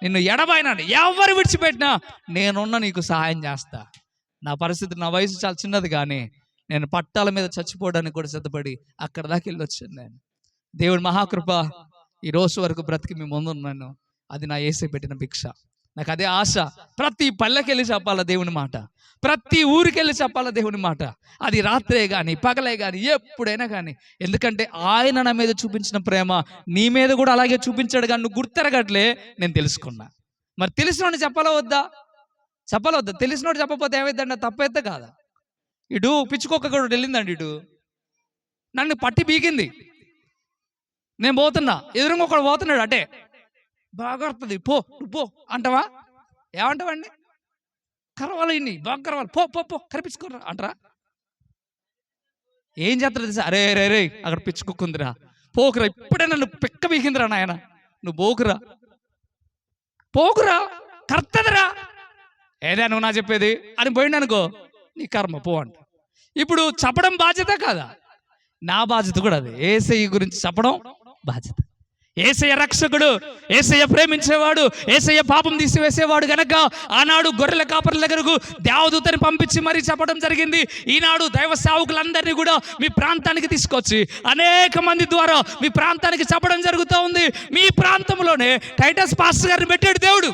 నిన్ను ఎడబాయనాను. ఎవరు విడిచిపెట్టినా నేనున్న నీకు సహాయం చేస్తా. నా పరిస్థితి, నా వయసు చాలా చిన్నది, కానీ నేను పట్టాల మీద చచ్చిపోవడానికి కూడా సిద్ధపడి అక్కడ దాకా వెళ్ళి వచ్చాను. నేను దేవుడి మహాకృప ఈ రోజు వరకు బ్రతికి మీ ముందు ఉన్నాను. అది నా యేసే పెట్టిన భిక్ష. నాకు అదే ఆశ. ప్రతి పల్లెకెళ్ళి చెప్పాలా దేవుని మాట, ప్రతి ఊరికెళ్ళి చెప్పాలా దేవుని మాట. అది రాత్రే కానీ పగలే కానీ ఎప్పుడైనా కానీ. ఎందుకంటే ఆయన నా మీద చూపించిన ప్రేమ నీ మీద కూడా అలాగే చూపించాడు. కానీ నువ్వు గుర్తెరగట్లే, నేను తెలుసుకున్నా. మరి తెలిసినోడిని చెప్పాలా వద్దా? తెలిసినోడు చెప్పకపోతే ఏమైందండి? తప్పైతే కాదా? ఇటు పిచ్చుకోక కూడా వెళ్ళిందండి, ఇటు నన్ను పట్టి బీకింది. నేను పోతున్నా, ఎదురుగా ఒకడు పోతున్నాడు, అటే బాగా వస్తుంది, నువ్వు పో అంటావా? ఏమంటావండి? కరవాలి, ఇన్ని బాగా కరవాలి, పో కరిపించుకోరా అంటారా? ఏం చేస్తారు తెలుసా? అరే అక్కడ పిచ్చుకుందిరా, పోకురా, ఇప్పుడే నన్ను పిక్క బీకిందిరా నాయన, నువ్వు పోకురా కర్తదిరా, ఏదే నువ్వు నా చెప్పేది అని పోయిండు అనుకో, నీ కర్మ పో అంట. ఇప్పుడు చెప్పడం బాధ్యత కాదా? నా బాధ్యత కూడా అదే. యేసయ్య గురించి చెప్పడం బాధ్యత. యేసయ్య రక్షకుడు, యేసయ్య ప్రేమించేవాడు, యేసయ్య పాపం తీసివేసేవాడు గనక ఆనాడు గొర్రెల కాపరుల దగ్గరకు దేవదూతని పంపించి మరీ చెప్పడం జరిగింది. ఈనాడు దైవ సేవకులందరినీ కూడా మీ ప్రాంతానికి తీసుకొచ్చి అనేక మంది ద్వారా మీ ప్రాంతానికి చెప్పడం జరుగుతూ ఉంది. మీ ప్రాంతంలోనే టైటస్ పాస్టర్ గారిని పెట్టాడు దేవుడు.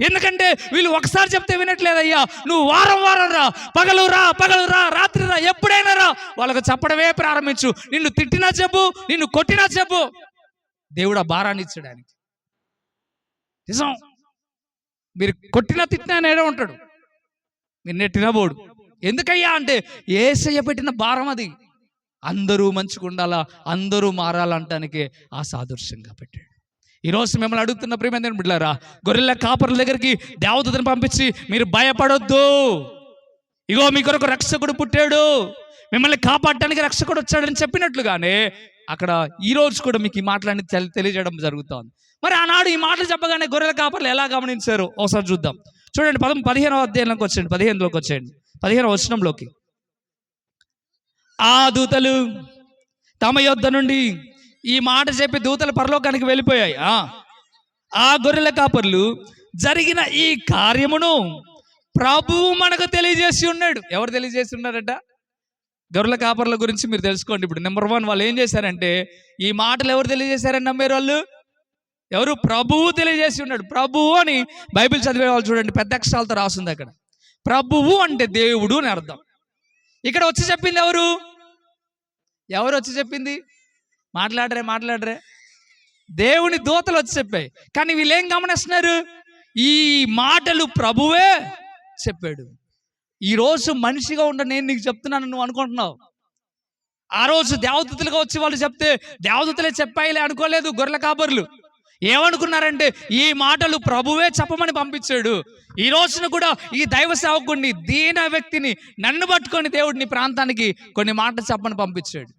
ఎందుకంటే వీళ్ళు ఒకసారి చెప్తే వినట్లేదయ్యా, నువ్వు వారం రా, పగలు రా, రాత్రి రా, ఎప్పుడైనా రా, వాళ్ళకు చెప్పడమే ప్రారంభించు. నిన్ను తిట్టినా చెప్పు, నిన్ను కొట్టినా చెప్పు. దేవుడు ఆ భారాన్ని ఇచ్చాడు ఆయనకి. నిజం, మీరు కొట్టినా తిట్టినా నేనే ఉంటాడు, మీరు నెట్టినా పోడు. ఎందుకయ్యా అంటే యేసయ్య పెట్టిన భారం అది. అందరూ మంచిగా ఉండాలా, అందరూ మారాలంటానికే ఆ సాదృశ్యంగా పెట్టాడు. ఈరోజు మిమ్మల్ని అడుగుతున్న ప్రియమైన బిడ్డలారా, గొర్రెల కాపరుల దగ్గరికి దేవదూతను పంపించి మీరు భయపడొద్దు, ఇగో మీ కొరకు రక్షకుడు పుట్టాడు, మిమ్మల్ని కాపాడటానికి రక్షకుడు వచ్చాడని చెప్పినట్లుగానే అక్కడ ఈ రోజు కూడా మీకు ఈ మాటలన్నీ తెలియజేయడం జరుగుతుంది. మరి ఆనాడు ఈ మాటలు చెప్పగానే గొర్రెల కాపర్లు ఎలా గమనించారు ఒకసారి చూద్దాం. చూడండి, 15వ అధ్యాయంలోకి వచ్చేయండి, 15లోకి వచ్చేయండి, 15వ వచనంలోకి. ఆ దూతలు తమ యొద్ద నుండి ఈ మాట చెప్పి దూతలు పరలోకానికి వెళ్ళిపోయాయి. ఆ గొర్రెల కాపర్లు జరిగిన ఈ కార్యమును ప్రభువు మనకు తెలియజేసి ఉన్నాడు. ఎవరు తెలియజేసి ఉన్నారట? గొర్రెల కాపర్ల గురించి మీరు తెలుసుకోండి. ఇప్పుడు నెంబర్ 1 వాళ్ళు ఏం చేశారంటే, ఈ మాటలు ఎవరు తెలియజేశారని నమ్మారు? వాళ్ళు ఎవరు? ప్రభువు తెలియజేసి ఉన్నాడు. ప్రభువు అని బైబిల్ చదివే వాళ్ళు చూడండి, పెద్ద అక్షరాలతో రాస్తుంది అక్కడ. ప్రభువు అంటే దేవుడు అని అర్థం. ఇక్కడ వచ్చి చెప్పింది ఎవరు? ఎవరు వచ్చి చెప్పింది? మాట్లాడరే. దేవుని దూతలు వచ్చి చెప్పాయి. కానీ వీళ్ళు ఏం గమనిస్తున్నారు? ఈ మాటలు ప్రభువే చెప్పాడు. ఈరోజు మనిషిగా ఉండ నేను నీకు చెప్తున్నాను నువ్వు అనుకుంటున్నావు. ఆ రోజు దేవదూతలుగా వచ్చి వాళ్ళు చెప్తే దేవదూతలే చెప్పాయిలే అనుకోలేదు గొర్రెల కాపర్లు. ఏమనుకున్నారంటే ఈ మాటలు ప్రభువే చెప్పమని పంపించాడు. ఈ రోజున కూడా ఈ దైవ సేవకుడిని, దీన వ్యక్తిని, నన్ను పట్టుకొని దేవుడిని ప్రాంతానికి కొన్ని మాటలు చెప్పమని పంపించాడు.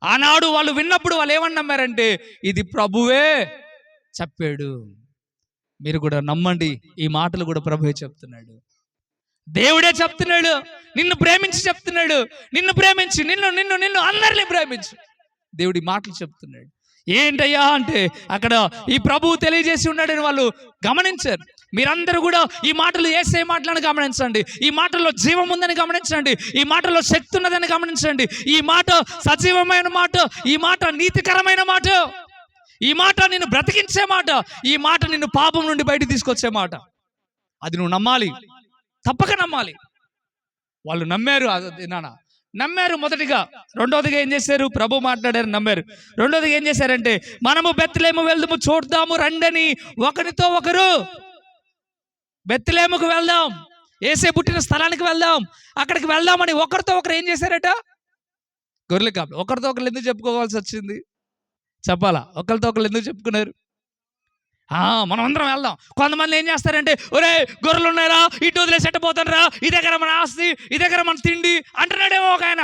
ఆనాడు వాళ్ళు విన్నప్పుడు వాళ్ళు ఏమని నమ్మారంటే ఇది ప్రభువే చెప్పాడు. మీరు కూడా నమ్మండి, ఈ మాటలు కూడా ప్రభువే చెప్తున్నాడు. దేవుడే చెప్తున్నాడు. నిన్ను ప్రేమించి చెప్తున్నాడు. నిన్ను ప్రేమించి నిన్ను అందరినీ ప్రేమించు. దేవుడి మాటలు చెప్తున్నాడు. ఏంటయ్యా అంటే అక్కడ ఈ ప్రభువు తెలియజేసి ఉన్నాడని వాళ్ళు గమనించారు. మీరందరూ కూడా ఈ మాటలు యేసయ్య మాటలను గమనించండి. ఈ మాటల్లో జీవం ఉందని గమనించండి. ఈ మాటలో శక్తి ఉన్నదని గమనించండి. ఈ మాట సజీవమైన మాట. ఈ మాట నీతికరమైన మాట. ఈ మాట నిన్ను బ్రతికించే మాట. ఈ మాట నిన్ను పాపం నుండి బయటికి తీసుకొచ్చే మాట. అది నువ్వు నమ్మాలి, తప్పక నమ్మాలి. వాళ్ళు నమ్మారు. నమ్మారు మొదటిగా. రెండోదిగా ఏం చేశారు? ప్రభు మాట్లాడారు, నమ్మారు. రెండోదిగా ఏం చేశారంటే మనము బెత్లెహేము వెళ్దాము, చూద్దాము రండని ఒకరితో ఒకరు బెత్లెహేముకు వెళ్దాం, యేసే పుట్టిన స్థలానికి వెళ్దాం, అక్కడికి వెళ్దామని ఒకరితో ఒకరు ఏం చేశారట? గొర్రెలు కాదు. ఒకరితో ఒకరు ఎందుకు చెప్పుకోవాల్సి వచ్చింది చెప్పాలా? ఒకరితో ఒకరు ఎందుకు చెప్పుకున్నారు? మనం అందరం వెళ్దాం. కొంతమంది ఏం చేస్తారంటే ఒరే గొర్రెలు ఉన్నారా, ఇటు వదిలేసి ఎట్టపోతాను రా, ఇదే కదా మన ఆస్తి, ఇదే కదా మన తిండి అంటున్నాడేమో ఒక ఆయన.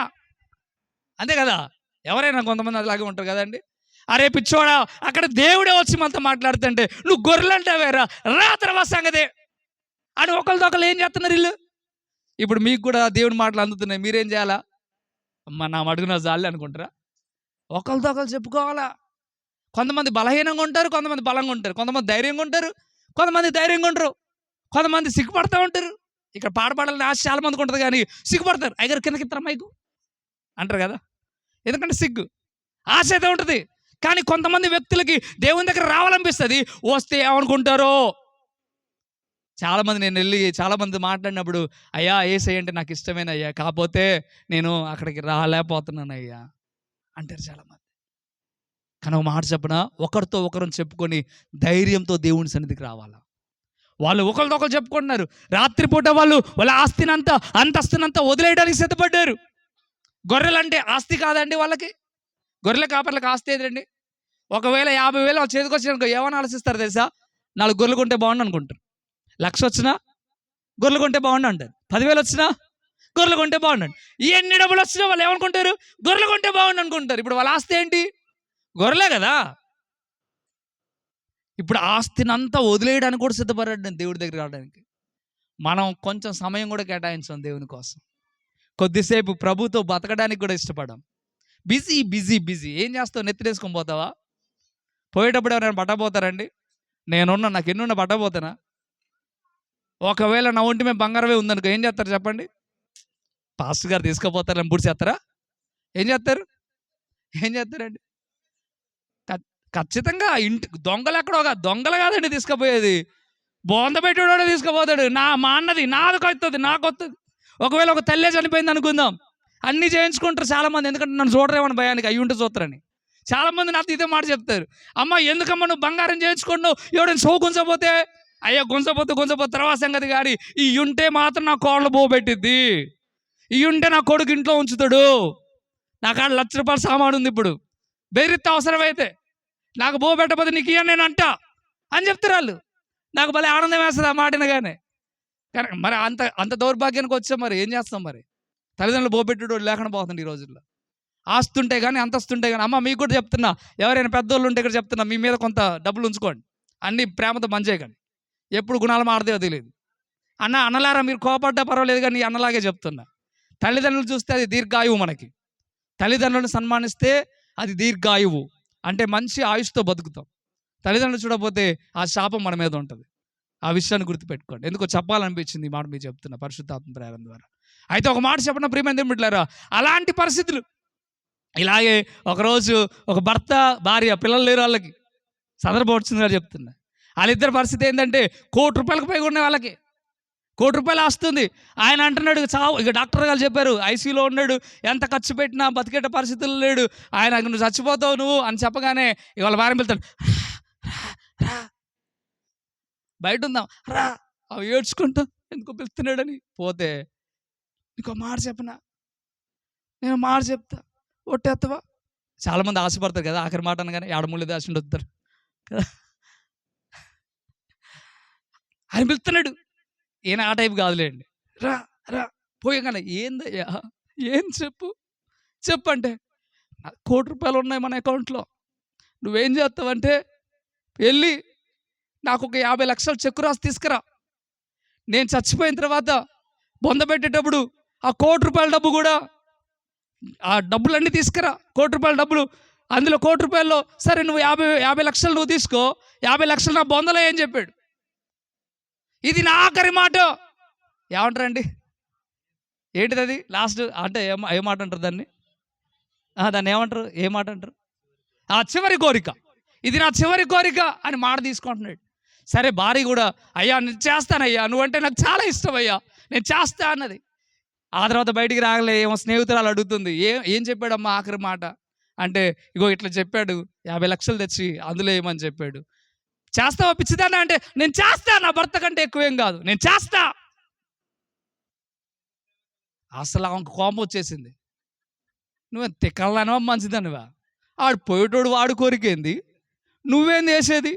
అంతే కదా, ఎవరైనా కొంతమంది అలాగే ఉంటారు కదండి. అరే పిచ్చోడా, అక్కడ దేవుడే వచ్చి మనతో మాట్లాడుతుంటే నువ్వు గొర్రెలు అంటావేరా, రా తర్వాత సంగతే అని ఒకరితో ఒకరు ఏం చేస్తున్నారు వీళ్ళు. ఇప్పుడు మీకు కూడా దేవుని మాటలు అందుతున్నాయి, మీరేం చేయాలా? అమ్మ నా అడుగున జాలి అనుకుంటారా? ఒకరితో ఒకరు చెప్పుకోవాలా. కొంతమంది బలహీనంగా ఉంటారు, కొంతమంది బలంగా ఉంటారు, కొంతమంది ధైర్యంగా ఉంటారు, కొంతమంది ధైర్యంగా ఉంటారు, కొంతమంది సిగ్గుపడతా ఉంటారు. ఇక్కడ పాడపాడాలని ఆశ చాలా మందికి ఉంటుంది కానీ సిగ్గుపడతారు. అయ్యారు కిందకి ఇత్తరా మైకు అంటారు కదా, ఎందుకంటే సిగ్గు. ఆశ అయితే ఉంటుంది. కానీ కొంతమంది వ్యక్తులకి దేవుని దగ్గర రావాలనిపిస్తుంది. వస్తే ఏమనుకుంటారో. చాలామంది నేను వెళ్ళి చాలామంది మాట్లాడినప్పుడు అయ్యా యేసయ్య అంటే నాకు ఇష్టమైన అయ్యా, కాకపోతే నేను అక్కడికి రాలేకపోతున్నాను అయ్యా అంటారు చాలామంది. కానీ ఒక మాట చెప్పనా, ఒకరితో ఒకరు చెప్పుకొని ధైర్యంతో దేవుని సన్నిధికి రావాలా. వాళ్ళు ఒకరితో ఒకరు చెప్పుకుంటున్నారు. రాత్రిపూట వాళ్ళ ఆస్తినంతా అంతస్తునంతా వదిలేయడానికి సిద్ధపడ్డారు. గొర్రెలు అంటే ఆస్తి కాదండి వాళ్ళకి. గొర్రెల కాపర్లకు ఆస్తి ఏదండి? ఒకవేళ 50,000 చేతికి వచ్చిన ఏమని ఆలోచిస్తారు తెలుసా? 4 గొర్రెలు కొంటే బాగుండు అనుకుంటారు. 1,00,000 వచ్చినా గొర్రెలు కొంటే బాగుండు అంటారు. 10,000 వచ్చినా గొర్రెలు కొంటే బాగుండు. ఎన్ని డబ్బులు వచ్చినా వాళ్ళు ఏమనుకుంటారు? గొర్రెలు కొంటే బాగుండు అనుకుంటారు. ఇప్పుడు వాళ్ళ ఆస్తి ఏంటి? గొర్రెలే కదా. ఇప్పుడు ఆస్తినంతా వదిలేయడానికి కూడా సిద్ధపడ్డాడు దేవుడి దగ్గర రావడానికి. మనం కొంచెం సమయం కూడా కేటాయించాం దేవుని కోసం. కొద్దిసేపు ప్రభుతో బతకడానికి కూడా ఇష్టపడాం. Busy busy busy. ఏం చేస్తావు? నెత్తినేసుకొని పోతావా? పోయేటప్పుడు ఎవరైనా పట్టబోతారండి? నేనున్నా, నాకు ఎన్నున్నా పట్టబోతానా? ఒకవేళ నా ఒంటి మీద బంగారమే ఉందనుకో ఏం చేస్తారు చెప్పండి? పాస్టర్ గారు తీసుకుపోతారని బుడి చేస్తారా? ఏం చేస్తారండి? ఖచ్చితంగా ఇంటి దొంగలు ఎక్కడో కాదు, దొంగలు కాదండి తీసుకుపోయేది, బోంద పెట్టేవాడే తీసుకుపోతాడు. మా అన్నది నాది కొత్తది, నాకు వస్తుంది. ఒకవేళ ఒక తల్లే చనిపోయింది అనుకుందాం, అన్నీ చేయించుకుంటారు చాలామంది. ఎందుకంటే నన్ను చూడరేమని భయానికి, అయ్యి ఉంటే చూస్తారని. చాలామంది నాతో ఇదే మాట చెప్తారు, అమ్మ ఎందుకమ్మా నువ్వు బంగారం చేయించుకున్నావు, ఎవడైనా సో గుంజపోతే అయ్యా గుంజపోతే తర్వాత సంగతి. కానీ ఈ ఉంటే మాత్రం నా కోళ్ళ పోబెట్టిద్ది, ఈ ఉంటే నా కొడుకు ఇంట్లో ఉంచుతాడు, నా కాడ ₹1,00,000 సామాను ఉంది, ఇప్పుడు బెదిరిస్తే అవసరమైతే నాకు పోబెట్టకపోతే నీకు ఇయ్య నేను అంట అని చెప్తారు వాళ్ళు. నాకు భలే ఆనందం వేస్తుంది ఆ మాటనగానే. కానీ మరి అంత దౌర్భాగ్యానికి వచ్చా మరి ఏం చేస్తాం? మరి తల్లిదండ్రులు పోబెట్టేటోడు లేకుండా పోతుంది ఈ రోజుల్లో. ఆస్తుంటే కానీ అంతస్తుంటే కానీ. అమ్మ మీకు కూడా చెప్తున్నా, ఎవరైనా పెద్దోళ్ళు ఉంటే ఇక్కడ చెప్తున్నా, మీ మీద కొంత డబ్బులు ఉంచుకోండి, అన్ని ప్రేమతో పనిచేయకండి. ఎప్పుడు గుణాలు మారదేవో తెలియదు. అన్నలారా మీరు కోపడ్డా పర్వాలేదు కానీ అన్నలాగే చెప్తున్నా. తల్లిదండ్రులు చూస్తే అది దీర్ఘాయువు. మనకి తల్లిదండ్రులను సన్మానిస్తే అది దీర్ఘాయువు, అంటే మంచి ఆయుష్తో బతుకుతాం. తల్లిదండ్రులు చూడకపోతే ఆ శాపం మన మీద ఉంటుంది. ఆ విషయాన్ని గుర్తుపెట్టుకోండి. ఎందుకో చెప్పాలనిపించింది ఈ మాట మీకు చెప్తున్నా పరిశుద్ధాత్మ ప్రేరణ ద్వారా. అయితే ఒక మాట చెప్పిన ప్రియమైన దేవుని బిడ్డలారా, అలాంటి పరిస్థితులు ఇలాగే ఒకరోజు ఒక భర్త భార్య, పిల్లలు లేరు వాళ్ళకి, సందర్భం వచ్చిందిగా చెప్తున్నా. వాళ్ళిద్దరి పరిస్థితి ఏంటంటే ₹1,00,00,000 పైగా ఉన్నాయి వాళ్ళకి. ₹1,00,00,000 ఆస్తుంది. ఆయన అంటున్నాడు చావు. ఇక డాక్టర్ గారు చెప్పారు, ఐసీయూలో ఉన్నాడు, ఎంత ఖర్చు పెట్టినా బతికేట పరిస్థితుల్లో లేడు, ఆయన నువ్వు చచ్చిపోతావు నువ్వు అని చెప్పగానే ఇవాళ భార్య వెళ్తాడు, బయట ఉందాం రా, అవి ఏడ్చుకుంటా ఎందుకో పిలుస్తున్నాడని పోతే, నీకు మాట చెప్పనా, నేను మాట చెప్తా ఒట్టేత్తవా. చాలామంది ఆశపడతారు కదా ఆఖరి మాట అనగానే ఏడమూలి దాచుండి వస్తారు కదా. ఆయన పిలుస్తున్నాడు, ఈయన ఆ టైప్ కాదులేండి. రా రా పోయగానే ఏందయ్యా ఏం చెప్పు అంటే, ₹1,00,00,000 ఉన్నాయి మన అకౌంట్లో, నువ్వేం చేస్తావంటే వెళ్ళి నాకు ఒక 50,00,000 చెక్కు రాసి తీసుకురా, నేను చచ్చిపోయిన తర్వాత బొంద పెట్టేటప్పుడు ఆ ₹1,00,00,000 డబ్బు కూడా, ఆ డబ్బులన్నీ తీసుకురా, ₹1,00,00,000 డబ్బులు, అందులో ₹1,00,00,000 సరే నువ్వు 50 నువ్వు తీసుకో, 50,00,000 నా బొందలో ఏం చెప్పాడు. ఇది నా ఆఖరి మాట. ఏమంటారండి, ఏంటిది అది లాస్ట్ అంటే ఏ మాట అంటారు దాన్ని, దాన్ని ఏమంటారు, ఏ మాట అంటారు, ఆ చివరి కోరిక, ఇది నా చివరి కోరిక అని మాట తీసుకుంటున్నాడు. సరే భార్య కూడా, అయ్యా నేను చేస్తానయ్యా, నువ్వంటే నాకు చాలా ఇష్టం అయ్యా, నేను చేస్తా అన్నది. ఆ తర్వాత బయటికి రాగలే ఏమో స్నేహితురాలు అడుగుతుంది, ఏం చెప్పాడమ్మా ఆఖరి మాట అంటే, ఇగో ఇట్లా చెప్పాడు, 50,00,000 తెచ్చి అందులో ఏమని చెప్పాడు. చేస్తావా పిచ్చిదానా అంటే, నేను చేస్తా, నా భర్త కంటే ఎక్కువేం కాదు, నేను చేస్తా. అసలు ఆమెకు కోపం వచ్చేసింది, నువ్వు తిక్కలదానవా మంచిదానివా, ఆడు పోయేటోడు వాడు కోరికేంది, నువ్వేం చేసేది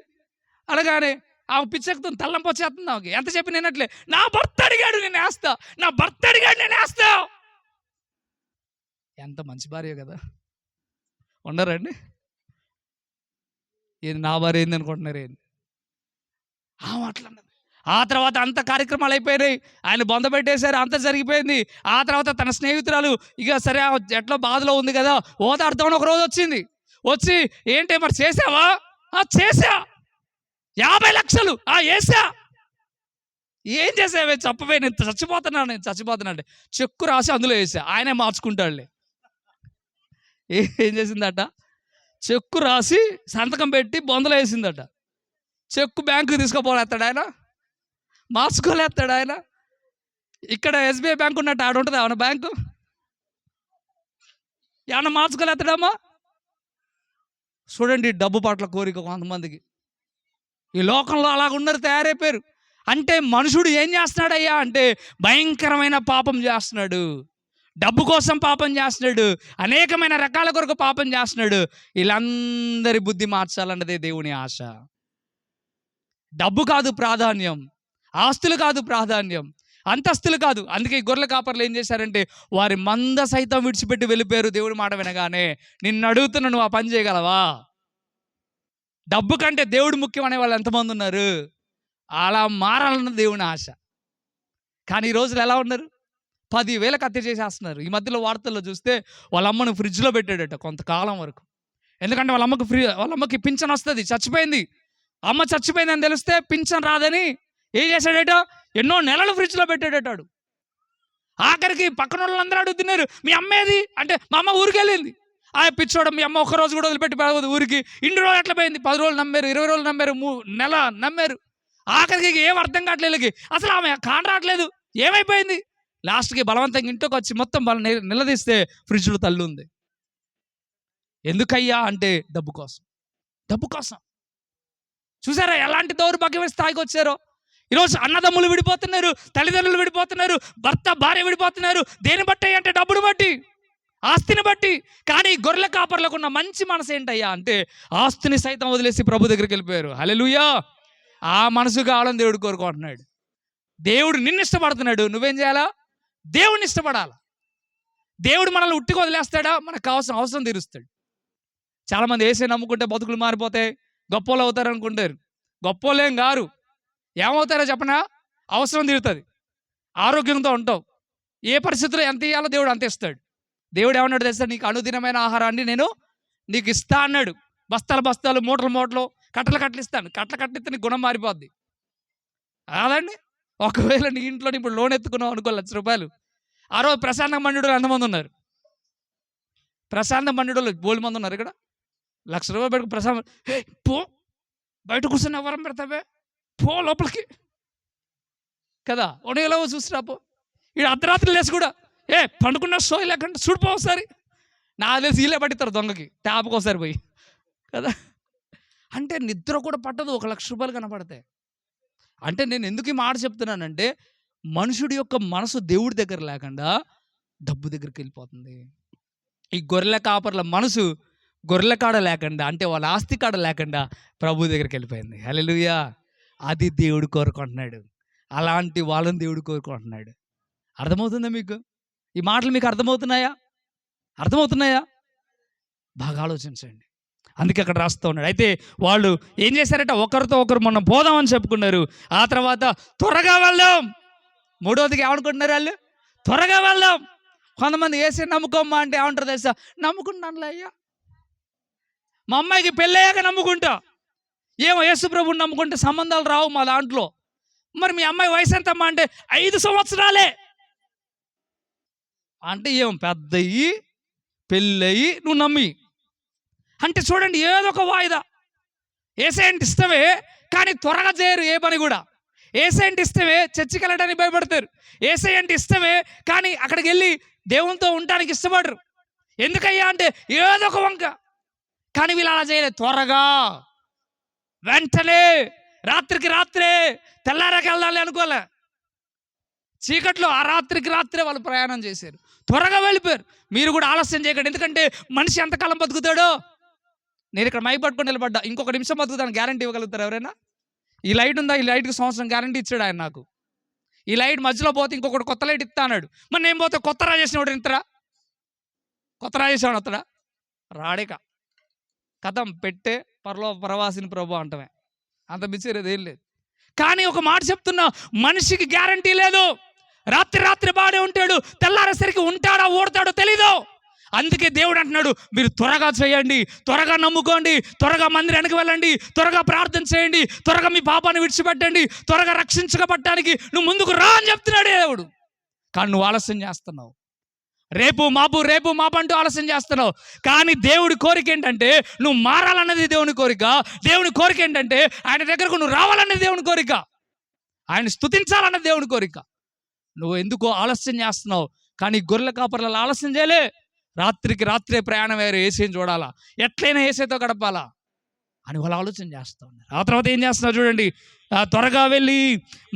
అనగానే ఆమె పిచ్చెక్కుతుంది, తల్లంపు వచ్చేస్తుంది ఆమెకి. ఎంత చెప్పి నేనట్లే, నా భర్త అడిగాడు నేను వేస్తా, నా భర్త అడిగాడు నేను వేస్తా. ఎంత మంచి భార్య కదా, ఉండరండి. ఏది నా భార్య ఏంది అనుకుంటున్నారు ఏంది, ఆమె అట్లా అన్నది. ఆ తర్వాత అంత కార్యక్రమాలు అయిపోయినాయి, ఆయన బొంద పెట్టేశారు, అంత జరిగిపోయింది. ఆ తర్వాత తన స్నేహితురాలు ఇక సరే ఎట్లా బాధలో ఉంది కదా, ఓదార్దామని ఒక రోజు వచ్చింది. వచ్చి ఏంటి మరి చేసావా, చేసా, 50,00,000 వేసా, ఏం చేసావే చెప్పవే, నేను చచ్చిపోతున్నా అంటే చెక్కు రాసి అందులో వేసా, ఆయనే మార్చుకుంటాడులే. ఏం చేసిందట, చెక్కు రాసి సంతకం పెట్టి బొందలో వేసిందట. చెక్కు బ్యాంకుకి తీసుకుపోలేస్తాడు ఆయన, మార్చుకోలేస్తాడు ఆయన. ఇక్కడ SBI బ్యాంక్ ఉన్నట్టు ఆడ ఉంటుంది ఏమన్నా బ్యాంకు, ఏమన్నా మార్చుకోలేస్తాడమ్మా. చూడండి డబ్బు పట్ల కోరిక కొంతమందికి ఈ లోకంలో అలాగున్నారు, తయారైపోయారు. అంటే మనుషుడు ఏం చేస్తున్నాడయ్యా అంటే భయంకరమైన పాపం చేస్తున్నాడు, డబ్బు కోసం పాపం చేస్తున్నాడు, అనేకమైన రకాల కొరకు పాపం చేస్తున్నాడు. వీళ్ళందరి బుద్ధి మార్చాలన్నదే దేవుని ఆశ. డబ్బు కాదు ప్రాధాన్యం, ఆస్తులు కాదు ప్రాధాన్యం, అంతస్తులు కాదు. అందుకే ఈ గొర్రెల కాపర్లు ఏం చేశారంటే వారి మంద సైతం విడిచిపెట్టి వెళ్ళిపోయారు. దేవుడి మాట వినగానే నిన్ను అడుగుతున్నా, నువ్వు ఆ పని చేయగలవా? డబ్బు కంటే దేవుడు ముఖ్యం అనే వాళ్ళు ఎంతమంది ఉన్నారు? అలా మారాలన్న దేవుని ఆశ. కానీ ఈ రోజులు ఎలా ఉన్నారు, 10,000 హత్య చేసేస్తున్నారు. ఈ మధ్యలో వార్తల్లో చూస్తే వాళ్ళ అమ్మను ఫ్రిడ్జ్లో పెట్టాడట కొంతకాలం వరకు. ఎందుకంటే వాళ్ళ అమ్మకి పింఛన్ వస్తుంది, చచ్చిపోయింది, అమ్మ చచ్చిపోయింది అని తెలిస్తే పింఛన్ రాదని ఏం చేశాడట, ఎన్నో నెలలు ఫ్రిడ్జ్లో పెట్టాడటాడు. ఆఖరికి పక్కన వాళ్ళందరూ అడుగుతున్నారు, మీ అమ్మేది అంటే, మా అమ్మ ఊరికి వెళ్ళింది. ఆ పిచ్చోడం, మీ అమ్మ ఒక్కరోజు కూడా వదిలిపెట్టి పోదు ఊరికి, ఇన్ని రోజులు ఎట్లా పోయింది, 10 రోజులు నమ్మారు, 20 రోజులు నమ్మారు, నెల నమ్మారు. ఆఖరికి ఏం అర్థం కావట్లేదు, అసలు ఆమె కాన్ రావట్లేదు, ఏమైపోయింది. లాస్ట్కి బలవంతంగా ఇంటికి వచ్చి మొత్తం నిలదీస్తే ఫ్రిడ్జ్లో తల్లి ఉంది. ఎందుకయ్యా అంటే డబ్బు కోసం. చూసారా ఎలాంటి దౌర్భాగ్యమైన స్థాయికి వచ్చారో. ఈరోజు అన్నదమ్ములు విడిపోతున్నారు, తల్లిదండ్రులు విడిపోతున్నారు, భర్త భార్య విడిపోతున్నారు. దేని బట్టి అంటే డబ్బును బట్టి, ఆస్తిని బట్టి. కానీ గొర్రెల కాపర్లకు ఉన్న మంచి మనసు ఏంటయ్యా అంటే ఆస్తిని సైతం వదిలేసి ప్రభు దగ్గరికి వెళ్ళిపోయారు. హల్లెలూయా. ఆ మనసు కావాలని దేవుడు కోరుకుంటున్నాడు. దేవుడు నిన్ను ఇష్టపడుతున్నాడు, నువ్వేం చేయాలా? దేవుడిని ఇష్టపడాలి. దేవుడు మనల్ని ఉట్టిగా వదిలేస్తాడా? మనకు కావాల్సిన అవసరం తీరుస్తాడు. చాలామంది ఏసే నమ్ముకుంటే బతుకులు మారిపోతాయి, గొప్పోళ్ళు అవుతారు అనుకుంటారు. గొప్పోళ్ళేం గారు. ఏమవుతారో చెప్పనా? అవసరం తీరుతుంది, ఆరోగ్యంతో ఉంటావు, ఏ పరిస్థితుల్లో ఎంత ఇవ్వాలో దేవుడు అంత ఇస్తాడు. దేవుడు ఏమన్నాడు తెలుసా? నీకు అనుదినమైన ఆహారాన్ని నేను నీకు ఇస్తా అన్నాడు. బస్తాలు మూటలు కట్టలు ఇస్తాను. కట్టలిస్తే నీ గుణం మారిపోద్ది కాదండి. ఒకవేళ నీ ఇంట్లో ఇప్పుడు లోన్ ఎత్తుకున్నావు అనుకో ₹1,00,000, ఆ రోజు ప్రశాంత మండ్యుడు ఎంతమంది ఉన్నారు? ప్రశాంత మండ్యుడు బోల్డ్ మంది ఉన్నారు. ఇక్కడ ₹1,00,000 పెట్టుకు ప్రశాంత్ పో, బయట కూర్చొని ఎవరం పెడతావే, పో లోపలికి. కదా. ఒడిగలో చూసిరాపో, ఈ అర్ధరాత్రి లేసి కూడా పండుకున్న షో లేకుండా చూడిపో ఒకసారి. నాకు తెలిసి వీళ్ళే పట్టిస్తారు దొంగకి ట్యాప్కి పోయి కదా. అంటే నిద్ర కూడా పట్టదు, 1,00,000 రూపాయలు కనపడతాయి. అంటే నేను ఎందుకు ఈ మాట చెప్తున్నానంటే, మనుషుడి యొక్క మనసు దేవుడి దగ్గర లేకుండా డబ్బు దగ్గరికి వెళ్ళిపోతుంది. ఈ గొర్రెల కాపర్ల మనసు గొర్రెల కాడ లేకుండా, అంటే వాళ్ళ ఆస్తి కాడ లేకుండా ప్రభు దగ్గరికి వెళ్ళిపోయింది. హల్లెలూయా. అది దేవుడు కోరుకుంటున్నాడు. అలాంటి వాళ్ళని దేవుడు కోరుకుంటున్నాడు. అర్థమవుతుందా మీకు? ఈ మాటలు మీకు అర్థమవుతున్నాయా? బాగా ఆలోచించండి. అందుకే అక్కడ రాస్తూ ఉన్నాడు. అయితే వాళ్ళు ఏం చేశారట, ఒకరితో ఒకరు మొన్న పోదామని చెప్పుకున్నారు. ఆ తర్వాత త్వరగా వెళ్దాం. మూడవదికి ఏమనుకుంటున్నారు వాళ్ళు? త్వరగా వెళ్దాం. కొంతమంది ఏసే నమ్ముకోమ్మా అంటే ఏమంటారు తెలుసా? నమ్ముకుంటానులే అయ్యా, మా అమ్మాయికి పెళ్ళయ్యాక నమ్ముకుంటా. ఏమో యేసు ప్రభువుని నమ్ముకుంటే సంబంధాలు రావు మా దాంట్లో. మరి మీ అమ్మాయి వయసు ఎంతమ్మా అంటే 5 సంవత్సరాలే. అంటే ఏం పెద్దయ్యి పెళ్ళయి నువ్వు నమ్మి అంటే చూడండి, ఏదో ఒక వాయిదా. ఏసై అంటే ఇష్టమే కానీ త్వరగా చేయరు ఏ పని కూడా. ఏసై అంటే ఇష్టమే చర్చికి వెళ్ళడానికి భయపడతారు. ఏసై అంటే ఇష్టమే కానీ అక్కడికి వెళ్ళి దేవునితో ఉండడానికి ఇష్టపడరు. ఎందుకయ్యా అంటే ఏదో ఒక వంక. కానీ వీళ్ళు అలా చేయలేదు. త్వరగా, వెంటనే, రాత్రికి రాత్రే, తెల్లారాకి వెళ్ళాలి అనుకోలే. చీకట్లో ఆ రాత్రికి రాత్రే వాళ్ళు ప్రయాణం చేశారు, త్వరగా వెళ్ళిపోయారు. మీరు కూడా ఆలస్యం చేయకండి. ఎందుకంటే మనిషి ఎంతకాలం బతుకుతాడో. నేను ఇక్కడ మైక్ పట్టుకొని నిలబడ్డా, ఇంకొక నిమిషం బతుకుతాను గ్యారంటీ ఇవ్వగలుగుతారు ఎవరైనా? ఈ లైట్ ఉందా, ఈ లైట్కి సంవత్సరం గ్యారంటీ ఇచ్చాడు ఆయన నాకు. ఈ లైట్ మధ్యలో పోతే ఇంకొకటి కొత్త లైట్ ఇస్తా అన్నాడు. మరి నేను పోతే కొత్త రాజేసినవాడు ఇంతరా, కొత్త రాజేసేవాడు అతడా రాడేక కథం పెట్టే పరవాసిని ప్రభు అంటమే, అంత మించేది ఏం లేదు. కానీ ఒక మాట చెప్తున్నా, మనిషికి గ్యారంటీ లేదు. రాత్రి రాత్రి బాగానే ఉంటాడు, తెల్లారేసరికి ఉంటాడో ఓడతాడో తెలీదు. అందుకే దేవుడు అంటున్నాడు, మీరు త్వరగా చేయండి, త్వరగా నమ్ముకోండి, త్వరగా మందిరానికి వెళ్ళండి, త్వరగా ప్రార్థన చేయండి, త్వరగా మీ పాపాన్ని విడిచిపెట్టండి, త్వరగా రక్షించబడటానికి నువ్వు ముందుకు రా అని చెప్తున్నాడు దేవుడు. కానీ నువ్వు ఆలస్యం చేస్తున్నావు. రేపు మాపు అంటూ ఆలస్యం చేస్తున్నావు. కానీ దేవుడి కోరిక ఏంటంటే నువ్వు మారాలన్నది దేవుని కోరిక. దేవుని కోరిక ఏంటంటే ఆయన దగ్గరకు నువ్వు రావాలన్నది దేవుని కోరిక. ఆయన స్తుతించాలన్నది దేవుని కోరిక. నువ్వు ఎందుకో ఆలస్యం చేస్తున్నావు. కానీ గొర్రెల కాపర్లలో ఆలస్యం చేయలే. రాత్రికి రాత్రే ప్రయాణం వేరు, ఏసైని చూడాలా, ఎట్లయినా ఏసైతో గడపాలా అని వాళ్ళు ఆలోచన చేస్తూ ఉన్నారు. ఆ తర్వాత ఏం చేస్తున్నారు చూడండి, త్వరగా వెళ్ళి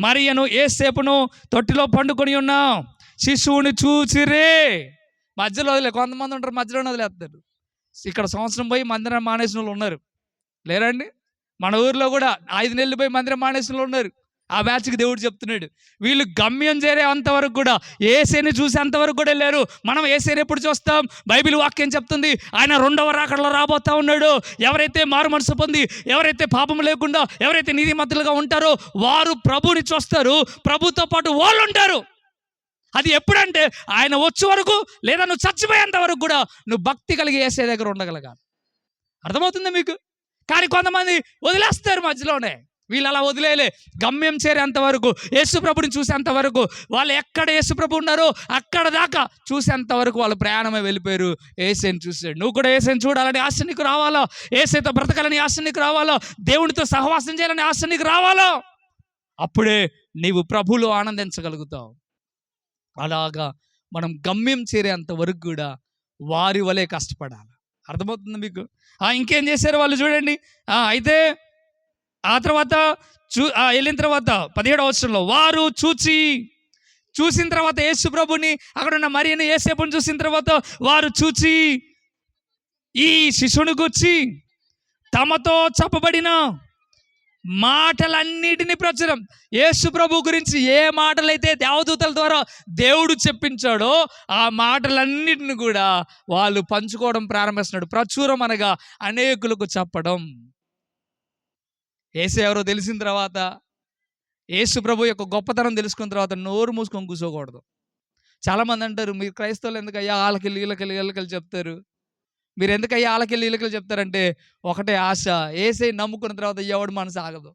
మరియను యేసేపును తొట్టిలో పండుకొని ఉన్న శిశువుని చూచిరే. మధ్యలో వదిలే, కొంతమంది ఉంటారు మధ్యలోనే వదిలేస్తారు. ఇక్కడ సంవత్సరం పోయి మందిరం మానేసిన వాళ్ళు ఉన్నారు, లేరండి? మన ఊర్లో కూడా 5 నెలలు పోయి మందిరం మానేసిన వాళ్ళు ఉన్నారు. ఆ బ్యాచ్కి దేవుడు చెప్తున్నాడు, వీళ్ళు గమ్యం చేరే అంతవరకు కూడా, ఏసైని చూసే అంతవరకు కూడా లేరు. మనం ఏసైని ఎప్పుడు చూస్తాం? బైబిల్ వాక్యం చెప్తుంది, ఆయన 2వ రాకడలో రాబోతా ఉన్నాడు. ఎవరైతే మారు మనసు పొంది, ఎవరైతే పాపం లేకుండా, ఎవరైతే నీతిమంతులుగా ఉంటారో వారు ప్రభుని చూస్తారు, ప్రభుతో పాటు వాళ్ళు ఉంటారు. అది ఎప్పుడంటే ఆయన వచ్చే వరకు, లేదా నువ్వు చచ్చిపోయేంత వరకు కూడా నువ్వు భక్తి కలిగి ఏసై దగ్గర ఉండగలగాలి. అర్థమవుతుందా మీకు? కానీ కొంతమంది వదిలేస్తారు మధ్యలోనే. వీళ్ళు అలా వదిలేలే. గమ్యం చేరేంత వరకు, యేసు ప్రభుని చూసేంత వరకు, వాళ్ళు ఎక్కడ యేసు ప్రభు ఉన్నారో అక్కడ దాకా చూసేంత వరకు వాళ్ళు ప్రయాణమే వెళ్ళిపోయారు. ఏసైని చూసాడు. నువ్వు కూడా ఏసైని చూడాలని ఆశ నీకు రావాలా, ఏసైతో బ్రతకాలని ఆశ నీకు రావాలా, దేవునితో సహవాసం చేయాలని ఆశ నీకు రావాలా. అప్పుడే నీవు ప్రభువులో ఆనందించగలుగుతావు. అలాగా మనం గమ్యం చేరేంత వరకు కూడా వారి వలె కష్టపడాలి. అర్థమవుతుంది మీకు? ఇంకేం చేశారు వాళ్ళు చూడండి. అయితే ఆ తర్వాత వెళ్ళిన తర్వాత 17వ వచనంలో, వారు చూసిన తర్వాత యేసు ప్రభుని, అక్కడ ఉన్న మరియను యేసేపుని చూసిన తర్వాత వారు చూచి ఈ శిశువుని గూర్చి తమతో చెప్పబడిన మాటలన్నిటినీ ప్రచురం. యేసు ప్రభు గురించి ఏ మాటలైతే దేవదూతల ద్వారా దేవుడు చెప్పించాడో ఆ మాటలన్నిటిని కూడా వాళ్ళు పంచుకోవడం ప్రారంభిస్తున్నాడు. ప్రచురం అనగా అనేకులకు చెప్పడం. యేసు ఎవరో తెలిసిన తర్వాత, యేసు ప్రభు యొక్క గొప్పతనం తెలుసుకున్న తర్వాత నోరు మూసుకొని కూర్చోకూడదు. చాలామంది అంటారు, మీరు క్రైస్తవులు ఎందుకయ్యా వాళ్ళకెళ్ళి వీళ్ళకెళ్ళి చెప్తారు, మీరు ఎందుకయ్యా వాళ్ళకెళ్ళి వీళ్ళకెళ్ళి చెప్తారంటే ఒకటే ఆశ, యేసై నమ్ముకున్న తర్వాత ఎవడు మనసు ఆగదు.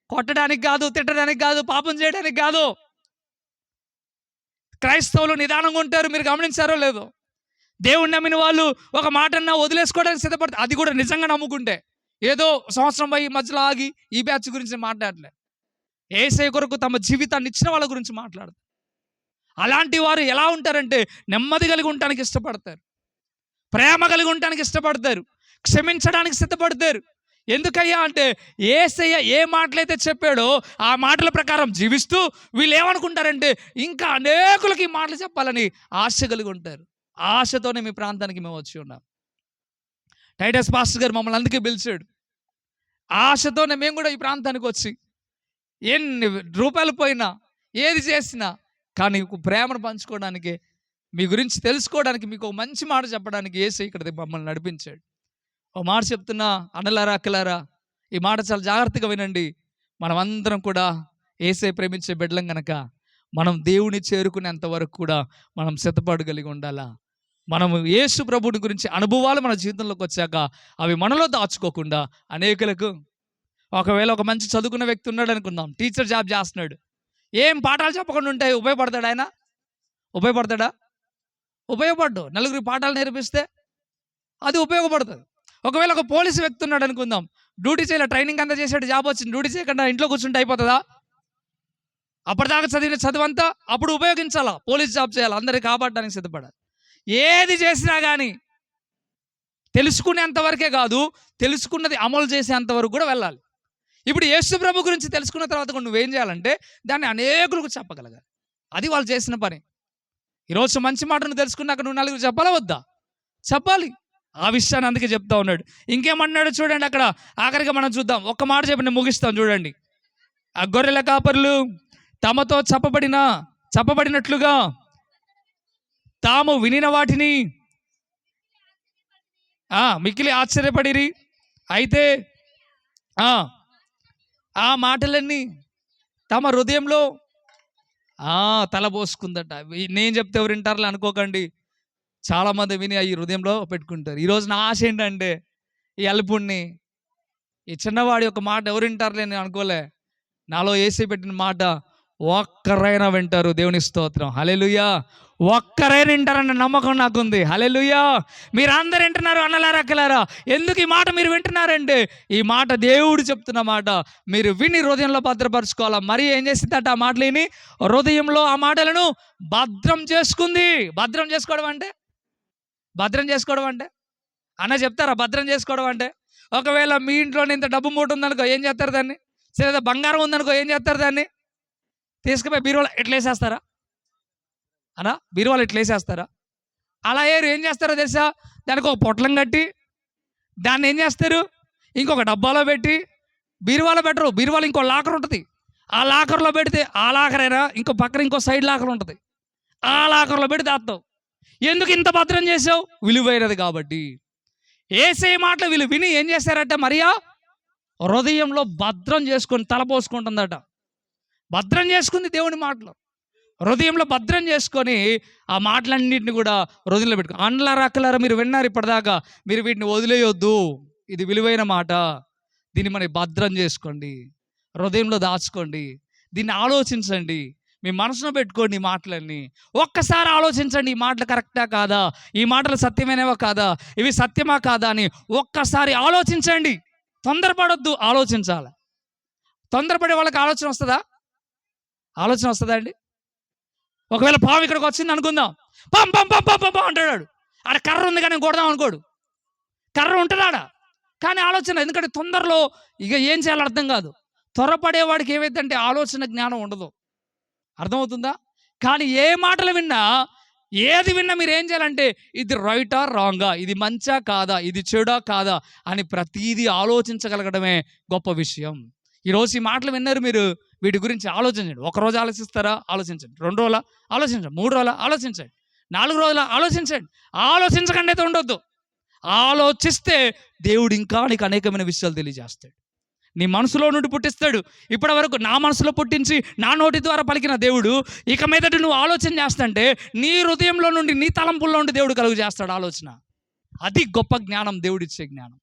కొట్టడానికి కాదు, తిట్టడానికి కాదు, పాపం చేయడానికి కాదు. క్రైస్తవులు నిదానంగా ఉంటారు, మీరు గమనించారో లేదో. దేవుణ్ణి నమ్మిన వాళ్ళు ఒక మాటన్నా వదిలేసుకోవడానికి సిద్ధపడతారు. అది కూడా నిజంగా నమ్ముకుంటే. ఏదో సంవత్సరం పోయి మధ్యలో ఆగి ఈ బ్యాచ్ గురించి మాట్లాడలే. యేసయ్య కొరకు తమ జీవితాన్ని ఇచ్చిన వాళ్ళ గురించి మాట్లాడతారు. అలాంటి వారు ఎలా ఉంటారంటే నెమ్మది కలిగి ఉండటానికి ఇష్టపడతారు, ప్రేమ కలిగి ఉండటానికి ఇష్టపడతారు, క్షమించడానికి సిద్ధపడతారు. ఎందుకయ్యా అంటే యేసయ్య ఏ మాటలైతే చెప్పాడో ఆ మాటల ప్రకారం జీవిస్తూ వీళ్ళు ఏమనుకుంటారంటే ఇంకా అనేకులకి ఈ మాటలు చెప్పాలని ఆశ కలిగి ఉంటారు. ఆశతోనే మీ ప్రాంతానికి మేము వచ్చి ఉన్నాం. టైటస్ పాస్టర్ గారు మమ్మల్ని అందుకే పిలిచాడు. ఆశతోనే మేము కూడా ఈ ప్రాంతానికి వచ్చి ఎన్ని రూపాయలు పోయినా ఏది చేసినా కానీ ప్రేమను పంచుకోవడానికి, మీ గురించి తెలుసుకోవడానికి, మీకు ఒక మంచి మాట చెప్పడానికి యేసయ్య ఇక్కడ మమ్మల్ని నడిపించాడు. ఒక మాట చెప్తున్నా అన్నలారా అక్కలారా, ఈ మాట చాలా జాగ్రత్తగా వినండి. మనం అందరం కూడా యేసయ్య ప్రేమించే బిడ్డలం గనక మనం దేవుని చేరుకునేంత వరకు కూడా మనం సిద్ధపడగలిగి ఉండాలా. మనము యేసు ప్రభుని గురించి అనుభవాలు మన జీవితంలోకి వచ్చాక అవి మనలో దాచుకోకుండా అనేకులకు, ఒకవేళ ఒక మంచి చదువుకున్న వ్యక్తి ఉన్నాడు అనుకుందాం, టీచర్ జాబ్ చేస్తున్నాడు, ఏం పాఠాలు చెప్పకుండా ఉంటే ఉపయోగపడతాడు ఆయన? ఉపయోగపడతాడా? ఉపయోగపడ్డు. నలుగురికి పాఠాలు నేర్పిస్తే అది ఉపయోగపడుతుంది. ఒకవేళ ఒక పోలీసు వ్యక్తి ఉన్నాడు అనుకుందాం, డ్యూటీ చేయాలి, ట్రైనింగ్ అంతా చేసాడు, జాబ్ వచ్చింది, డ్యూటీ చేయకుండా ఇంట్లో కూర్చుంటే అయిపోతుందా? అప్పటిదాకా చదివిన చదువంతా అప్పుడు ఉపయోగించాలా, పోలీస్ జాబ్ చేయాలి, అందరికీ కాపాడడానికి సిద్ధపడాలి. ఏది చేసినా కానీ తెలుసుకునేంత వరకే కాదు, తెలుసుకున్నది అమలు చేసేంత వరకు కూడా వెళ్ళాలి. ఇప్పుడు యేసు ప్రభు గురించి తెలుసుకున్న తర్వాత కూడా నువ్వేం చేయాలంటే దాన్ని అనేకులకు చెప్పగలగాలి. అది వాళ్ళు చేసిన పని. ఈరోజు మంచి మాటను తెలుసుకున్నాక నువ్వు నలుగురు చెప్పాలా వద్దా? చెప్పాలి. ఆ విషయాన్ని అందుకే చెప్తా ఉన్నాడు. ఇంకేమన్నాడు చూడండి అక్కడ, ఆఖరిగా మనం చూద్దాం. ఒక్క మాట చెప్పి నేను ముగిస్తాం చూడండి. ఆ గొర్రెల కాపరులు తమతో చెప్పబడినట్లుగా తాము వినిన వాటిని మిక్కిలి ఆశ్చర్యపడిరి. అయితే ఆ మాటలన్నీ తమ హృదయంలో తలపోసుకుందట. నేను చెప్తే ఎవరు వింటారులే అనుకోకండి, చాలామంది విని ఈ హృదయంలో పెట్టుకుంటారు. ఈరోజు నా ఆశ ఏంటంటే ఈ అల్పుణ్ణి, ఈ చిన్నవాడి యొక్క మాట ఎవరు వింటారులే నేను అనుకోలే. నాలో యేసే పెట్టిన మాట ఒక్కరైనా వింటారు. దేవుని స్తోత్రం, హల్లెలూయా. ఒక్కరైనా వింటారన్న నమ్మకం నాకుంది. హల్లెలూయా. మీరు అందరు వింటున్నారు అన్నలారా అక్కలారా. ఎందుకు ఈ మాట మీరు వింటున్నారంటే ఈ మాట దేవుడు చెప్తున్న మాట. మీరు విని హృదయంలో భద్రపరచుకోవాలా. మరి ఏం చేసిందట? ఆ మాటలు విని హృదయంలో ఆ మాటలను భద్రం చేసుకుంది. భద్రం చేసుకోవడం అంటే అన్న చెప్తారా? భద్రం చేసుకోవడం అంటే, ఒకవేళ మీ ఇంట్లోనే ఇంత డబ్బు మూట ఉందనుకో ఏం చేస్తారు దాన్ని? లేదా బంగారం ఉందనుకో ఏం చేస్తారు దాన్ని? తీసుకుపోయి బీరువాలో ఎట్లా వేసేస్తారా అన్నా? బీరువాలో ఎట్లా వేసేస్తారా? అలా ఏం చేస్తారో తెలుసా? దానికి ఒక పొట్లం కట్టి దాన్ని ఏం చేస్తారు, ఇంకొక డబ్బాలో పెట్టి, బీరువాలో పెట్టరు, బీరువాలో ఇంకో లాకర్ ఉంటుంది, ఆ లాకర్లో పెడితే, ఆ లాకర్ అయినా ఇంకో పక్కన ఇంకో సైడ్ లాకర్ ఉంటుంది, ఆ లాకర్లో పెట్టి దాస్తావు. ఎందుకు ఇంత భద్రం చేసావు? విలువైనది కాబట్టి. యేసయ్య మాటలు వీళ్ళు విని ఏం చేస్తారట? మరియా హృదయంలో భద్రం చేసుకొని తలపోసుకుంటుందట. భద్రం చేసుకుంది దేవుని మాటలు, హృదయంలో భద్రం చేసుకొని ఆ మాటలన్నింటినీ కూడా హృదయంలో పెట్టుకో. అన్నలారా అక్కలారా, మీరు విన్నారు ఇప్పటిదాకా, మీరు వీటిని వదిలేయొద్దు. ఇది విలువైన మాట, దీన్ని మనం భద్రం చేసుకోండి, హృదయంలో దాచుకోండి, దీన్ని ఆలోచించండి, మీ మనసులో పెట్టుకోండి. ఈ మాటలన్నీ ఒక్కసారి ఆలోచించండి. ఈ మాటలు కరెక్టా కాదా, ఈ మాటలు సత్యమైనవా కాదా, ఇవి సత్యమా కాదా అని ఒక్కసారి ఆలోచించండి. తొందరపడొద్దు, ఆలోచించాలి. తొందరపడే వాళ్ళకి ఆలోచన వస్తుందా? ఆలోచన వస్తుందా అండి? ఒకవేళ పాము ఇక్కడికి వచ్చింది అనుకుందాం, పం పం పం పం పం అంటాడు. ఆడ కర్ర ఉంది కానీ కొడదాం అనుకోడు, కర్ర ఉంటుందాడ కానీ ఆలోచన. ఎందుకంటే తొందరలో ఇక ఏం చేయాలో అర్థం కాదు. త్వరపడేవాడికి ఏమైందంటే ఆలోచన జ్ఞానం ఉండదు. అర్థమవుతుందా? కానీ ఏ మాటలు విన్నా, ఏది విన్నా మీరు ఏం చేయాలంటే ఇది రైటా రాంగా, ఇది మంచా కాదా, ఇది చెడా కాదా అని ప్రతీదీ ఆలోచించగలగడమే గొప్ప విషయం. ఈరోజు ఈ మాటలు విన్నారు, మీరు వీటి గురించి ఆలోచించండి. ఒకరోజు ఆలోచిస్తారా? ఆలోచించండి. 2 రోజుల ఆలోచించండి, 3 రోజుల ఆలోచించండి, 4 రోజుల ఆలోచించండి. ఆలోచించకుండా అయితే ఉండొద్దు. ఆలోచిస్తే దేవుడు ఇంకా నీకు అనేకమైన విషయాలు తెలియజేస్తాడు. నీ మనసులో నుండి పుట్టిస్తాడు. ఇప్పటి వరకు నా మనసులో పుట్టించి నా నోటి ద్వారా పలికిన దేవుడు ఇక మీదట నువ్వు ఆలోచన చేస్తుంటే నీ హృదయంలో నుండి, నీ తలంపుల్లో నుండి దేవుడు కలుగు చేస్తాడు ఆలోచన. అది గొప్ప జ్ఞానం, దేవుడిచ్చే జ్ఞానం.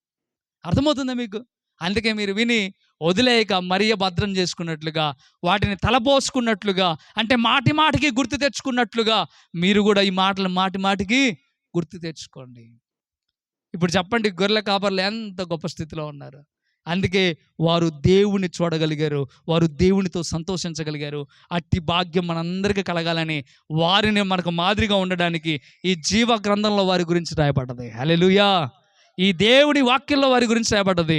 అర్థమవుతుందా మీకు? అందుకే మీరు విని వదిలేయక మరియ భద్రం చేసుకున్నట్లుగా, వాటిని తలపోసుకున్నట్లుగా, అంటే మాటి మాటికి గుర్తు తెచ్చుకున్నట్లుగా మీరు కూడా ఈ మాటలు మాటి మాటికి గుర్తు తెచ్చుకోండి. ఇప్పుడు చెప్పండి, గొర్రెల కాపర్లు ఎంత గొప్ప స్థితిలో ఉన్నారు. అందుకే వారు దేవుని చూడగలిగారు, వారు దేవునితో సంతోషించగలిగారు. అట్టి భాగ్యం మనందరికీ కలగాలని వారిని మనకు మాదిరిగా ఉండడానికి ఈ జీవ గ్రంథంలో వారి గురించి రాయబడ్డది. హల్లెలూయా. ఈ దేవుని వాక్యంలో వారి గురించి రాయబడ్డది.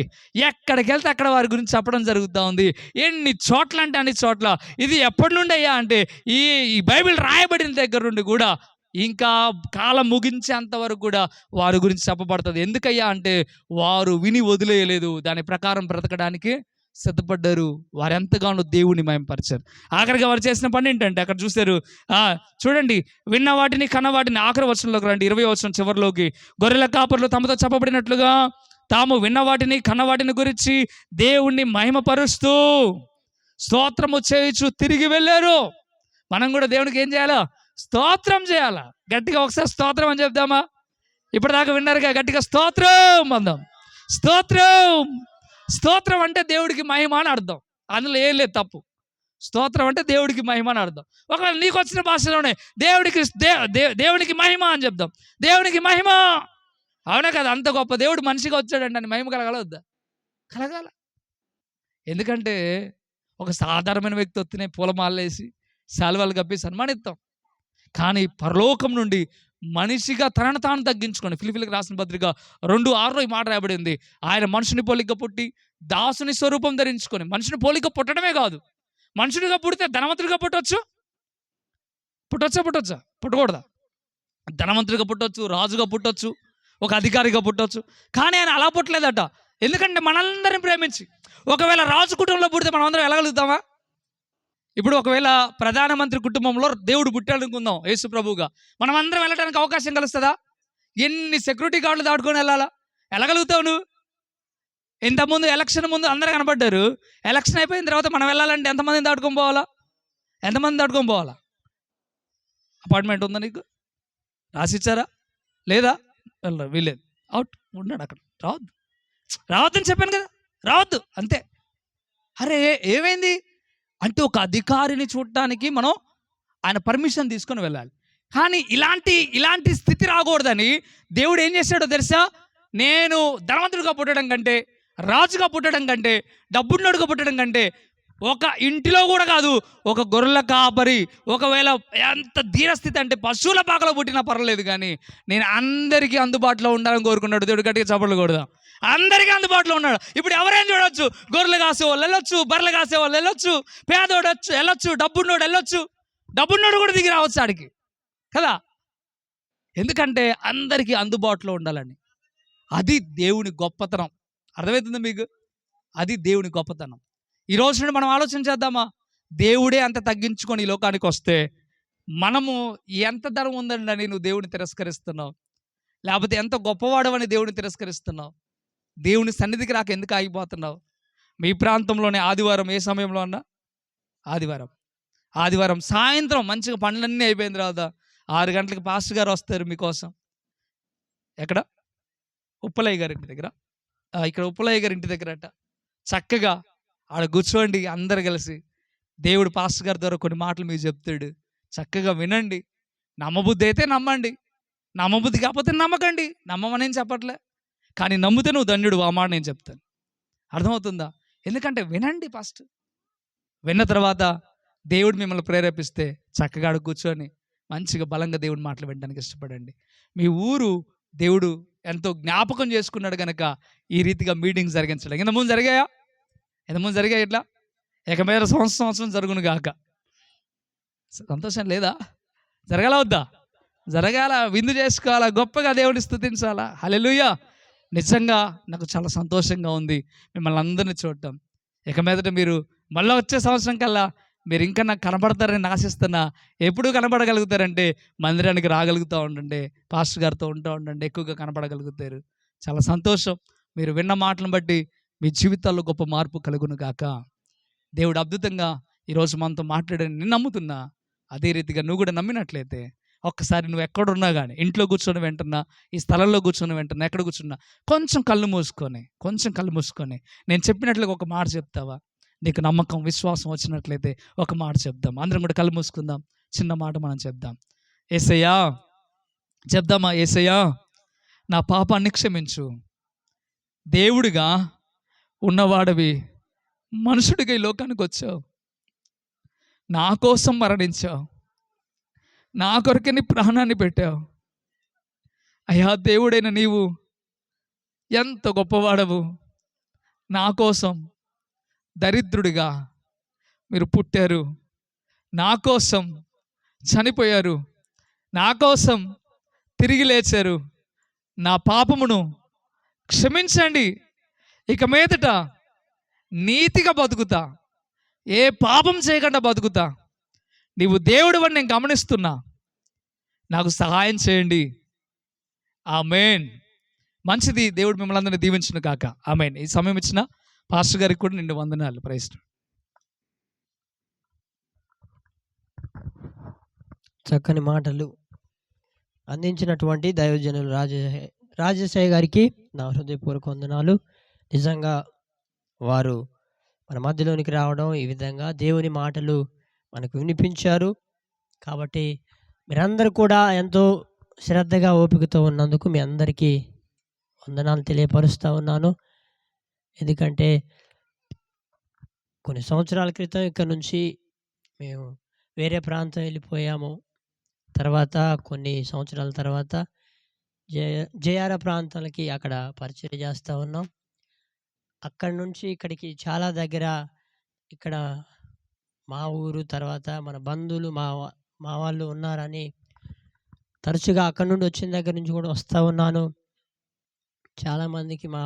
ఎక్కడికి వెళ్తే అక్కడ వారి గురించి చెప్పడం జరుగుతూ ఉంది. ఎన్ని చోట్ల అంటే అన్ని చోట్ల. ఇది ఎప్పటి నుండి అయ్యా అంటే ఈ ఈ బైబిల్ రాయబడిన దగ్గర నుండి కూడా ఇంకా కాలం ముగించేంత వరకు కూడా వారి గురించి చెప్పబడుతుంది. ఎందుకయ్యా అంటే వారు విని వదిలేయలేదు, దాని ప్రకారం బ్రతకడానికి సిద్ధపడ్డారు. వారు ఎంతగానో దేవుని మహిమపరిచారు. ఆఖరిగా వారు చేసిన పని ఏంటంటే అక్కడ చూశారు, చూడండి, విన్న వాటిని కన్న వాటిని, ఆఖరి వచనంలోకి రండి, 20వ వచనం చివరిలోకి. గొర్రెల కాపర్లు తమతో చెప్పబడినట్లుగా తాము విన్న వాటిని కన్న వాటిని గురించి దేవుణ్ణి మహిమపరుస్తూ స్తోత్రము చేయుచు తిరిగి వెళ్ళారు. మనం కూడా దేవునికి ఏం చేయాలా? స్తోత్రం చేయాలా. గట్టిగా ఒకసారి స్తోత్రం అని చెప్దామా? ఇప్పటిదాకా విన్నారుగా, గట్టిగా స్తోత్రం అందాం. స్తోత్రం. స్తోత్రం అంటే దేవుడికి మహిమ అని అర్థం. అందులో ఏం లేదు తప్పు. స్తోత్రం అంటే దేవుడికి మహిమ అని అర్థం. ఒకవేళ నీకు వచ్చిన భాషలోనే దేవునికి మహిమ అని చెప్దాం. దేవునికి మహిమ. అవునా కదా? అంత గొప్ప దేవుడు మనిషిగా వచ్చాడంటే అని మహిమ కలగలవద్దా? కలగాల. ఎందుకంటే ఒక సాధారణమైన వ్యక్తి వస్తేనే పూలమాలేసి శాలువాలు కప్పి సన్మానిస్తాం. కానీ పరలోకం నుండి మనిషిగా తనను తాను తగ్గించుకొని, ఫిలిప్పీయులకు రాసిన పత్రిక 2:6 ఈ మాట రాయబడింది, ఆయన మనుషుని పోలిక పుట్టి దాసుని స్వరూపం ధరించుకొని. మనుషుని పోలిక పుట్టడమే కాదు, మనుషుడిగా పుడితే ధనవంతుడిగా పుట్టొచ్చా? పుట్టకూడదా? ధనవంతుడిగా పుట్టొచ్చు, రాజుగా పుట్టొచ్చు, ఒక అధికారిగా పుట్టొచ్చు. కానీ ఆయన అలా పుట్టలేదట. ఎందుకంటే మనల్ని ప్రేమించి. ఒకవేళ రాజు కుటుంబంలో పుడితే మనం అందరం వెళ్ళగలుగుతామా? ఇప్పుడు ఒకవేళ ప్రధానమంత్రి కుటుంబంలో దేవుడు పుట్టాలనుకుందాం యేసు ప్రభువుగా, మనం అందరం వెళ్ళడానికి అవకాశం కలుస్తుందా? ఎన్ని సెక్యూరిటీ గార్డులు దాటుకొని వెళ్ళగలుగుతావు నువ్వు? ఇంతకుముందు ఎలక్షన్ ముందు అందరూ కనబడ్డారు. ఎలక్షన్ అయిపోయిన తర్వాత మనం వెళ్ళాలంటే ఎంతమందిని దాటుకొని పోవాలా? అపార్ట్మెంట్ ఉందా నీకు? రాసిచ్చారా? లేదా? వెళ్ళరు, వీలేదు, అవుట్, ఉన్నాడు అక్కడ. రావద్దని చెప్పాను కదా, రావద్దు అంతే. అరే ఏమైంది అంటే ఒక అధికారిని చూడటానికి మనం ఆయన పర్మిషన్ తీసుకొని వెళ్ళాలి. కానీ ఇలాంటి స్థితి రాకూడదని దేవుడు ఏం చేశాడో తెలుసా? నేను ధనవంతుడిగా పుట్టడం కంటే, రాజుగా పుట్టడం కంటే, డబ్బున్నోడుగా పుట్టడం కంటే, ఒక ఇంటిలో కూడా కాదు, ఒక గొర్రెల కాపరి, ఒకవేళ ఎంత దీనస్థితి అంటే పశువుల పాకలో పుట్టినా పర్వాలేదు, కానీ నేను అందరికీ అందుబాటులో ఉండాలని కోరుకున్నాడు దేవుడు. గట్టిగా చప్పట్లు కొడదాం. అందరికీ అందుబాటులో ఉన్నాడు. ఇప్పుడు ఎవరైనా చూడొచ్చు, గొర్రెలు కాసే వాళ్ళు వెళ్ళొచ్చు, బర్రెలు కాసే వాళ్ళు వెళ్ళొచ్చు, పేదోడు వెళ్ళొచ్చు, డబ్బున్నోడు వెళ్ళొచ్చు, డబ్బున్నోడు కూడా దిగి రావచ్చు ఆడికి కదా. ఎందుకంటే అందరికీ అందుబాటులో ఉండాలని. అది దేవుని గొప్పతనం. అర్థమవుతుంది మీకు? అది దేవుని గొప్పతనం. ఈ రోజు నుండి మనం ఆలోచన చేద్దామా? దేవుడే అంత తగ్గించుకొని ఈ లోకానికి వస్తే మనము ఎంత ధనం ఉందండి అని నువ్వు దేవుని తిరస్కరిస్తున్నావు, లేకపోతే ఎంత గొప్పవాడవని దేవుని తిరస్కరిస్తున్నావు, దేవుని సన్నిధికి రాక ఎందుకు ఆగిపోతున్నావు? మీ ప్రాంతంలోనే ఆదివారం ఏ సమయంలో అన్నా? ఆదివారం సాయంత్రం మంచిగా పనులన్నీ అయిపోయిన తర్వాత 6 గంటలకు పాస్టర్ గారు వస్తారు మీకోసం. ఎక్కడ? ఉప్పలయ్య గారి ఇంటి దగ్గర. ఇక్కడ ఉప్పలయ్య గారి ఇంటి దగ్గర అట. చక్కగా ఆడ కూర్చోండి, అందరు కలిసి దేవుడు పాస్టర్ గారి ద్వారా కొన్ని మాటలు మీకు చెప్తాడు. చక్కగా వినండి. నమ్మబుద్ధి అయితే నమ్మండి, నమ్మబుద్ధి కాకపోతే నమ్మకండి. నమ్మమనేం చెప్పట్లే, కానీ నమ్మితే నువ్వు ధన్యుడు. ఆ మాట నేను చెప్తాను. అర్థమవుతుందా? ఎందుకంటే వినండి. ఫస్ట్ విన్న తర్వాత దేవుడు మిమ్మల్ని ప్రేరేపిస్తే చక్కగా ఆడ కూర్చొని మంచిగా బలంగా దేవుడి మాటలు వినడానికి ఇష్టపడండి. మీ ఊరు దేవుడు ఎంతో జ్ఞాపకం చేసుకున్నాడు కనుక ఈ రీతిగా మీటింగ్స్ జరిగించడం. ఇంతకుముందు జరిగాయా? ఇట్లా ఇక మీద సంవత్సరం జరుగును గాక. సంతోషం లేదా? జరగాల వద్దా? జరగాల. విందు చేసుకోవాలా, గొప్పగా దేవుడిని స్తుతించాలా. హల్లెలూయా. నిజంగా నాకు చాలా సంతోషంగా ఉంది మిమ్మల్ని అందరినీ చూడటం. ఇక మీదట మీరు మళ్ళీ వచ్చే సంవత్సరం కల్లా మీరు ఇంకా నాకు కనబడతారని ఆశిస్తున్నా. ఎప్పుడు కనబడగలుగుతారంటే మందిరానికి రాగలుగుతూ ఉండండి, పాస్టర్ గారితో ఉంటూ ఉండండి, ఎక్కువగా కనబడగలుగుతారు. చాలా సంతోషం. మీరు విన్న మాటలను బట్టి మీ జీవితాల్లో గొప్ప మార్పు కలుగును గాక. దేవుడు అద్భుతంగా ఈరోజు మనతో మాట్లాడని నేను నమ్ముతున్నా. అదే రీతిగా నువ్వు కూడా నమ్మినట్లయితే ఒక్కసారి నువ్వు ఎక్కడున్నా కానీ, ఇంట్లో కూర్చొని వింటున్నా, ఈ స్థలంలో కూర్చొని వింటున్నా, ఎక్కడ కూర్చున్నా, కొంచెం కళ్ళు మూసుకొని నేను చెప్పినట్లుగా ఒక మాట చెప్తావా? నీకు నమ్మకం, విశ్వాసం వచ్చినట్లయితే ఒక మాట చెప్దాం. అందరం కూడా కళ్ళు మూసుకుందాం. చిన్న మాట మనం చెప్దాం. యేసయ్యా చెప్దామా? యేసయ్యా నా పాపాన్ని క్షమించు. దేవుడిగా ఉన్నవాడివి మనుషుడిగా ఈ లోకానికి వచ్చావు, నా కోసం మరణించావు, నా కొరకే నీ ప్రాణాన్ని పెట్టావు. అయ్యా దేవుడైన నీవు ఎంత గొప్పవాడవు. నా కోసం దరిద్రుడిగా మీరు పుట్టారు, నా కోసం చనిపోయారు, నా కోసం తిరిగి లేచారు. నా పాపమును క్షమించండి, ఇక మీదట నీతిగా బతుకుతా, ఏ పాపం చేయకుండా బతుకుతా. నీవు దేవుడు అని నేను గమనిస్తున్నా, నాకు సహాయం చేయండి. ఆమేన్. మంచిది. దేవుడు మిమ్మల్ని అందరినీ దీవించును కాక. ఆమేన్. ఈ సమయం ఇచ్చిన పాస్టర్ గారికి కూడా నిండు వందనాలు. ప్రైజ్. చక్కని మాటలు అందించినటువంటి దైవజనులు రాజేశయ్య గారికి నా హృదయపూర్వక వందనాలు. నిజంగా వారు మన మధ్యలోనికి రావడం, ఈ విధంగా దేవుని మాటలు మనకు వినిపించారు. కాబట్టి మీరందరూ కూడా ఎంతో శ్రద్ధగా ఓపికతో ఉన్నందుకు మీ అందరికీ వందనాలు తెలియపరుస్తూ ఉన్నాను. ఎందుకంటే కొన్ని సంవత్సరాల క్రితం ఇక్కడ నుంచి మేము వేరే ప్రాంతం వెళ్ళిపోయాము. తర్వాత కొన్ని సంవత్సరాల తర్వాత జయార ప్రాంతాలకి అక్కడ పరిచయం చేస్తూ ఉన్నాం. అక్కడి నుంచి ఇక్కడికి చాలా దగ్గర. ఇక్కడ మా ఊరు తర్వాత మన బంధువులు మా వాళ్ళు ఉన్నారని తరచుగా అక్కడి నుండి వచ్చిన దగ్గర నుంచి కూడా వస్తూ ఉన్నాను. చాలామందికి మా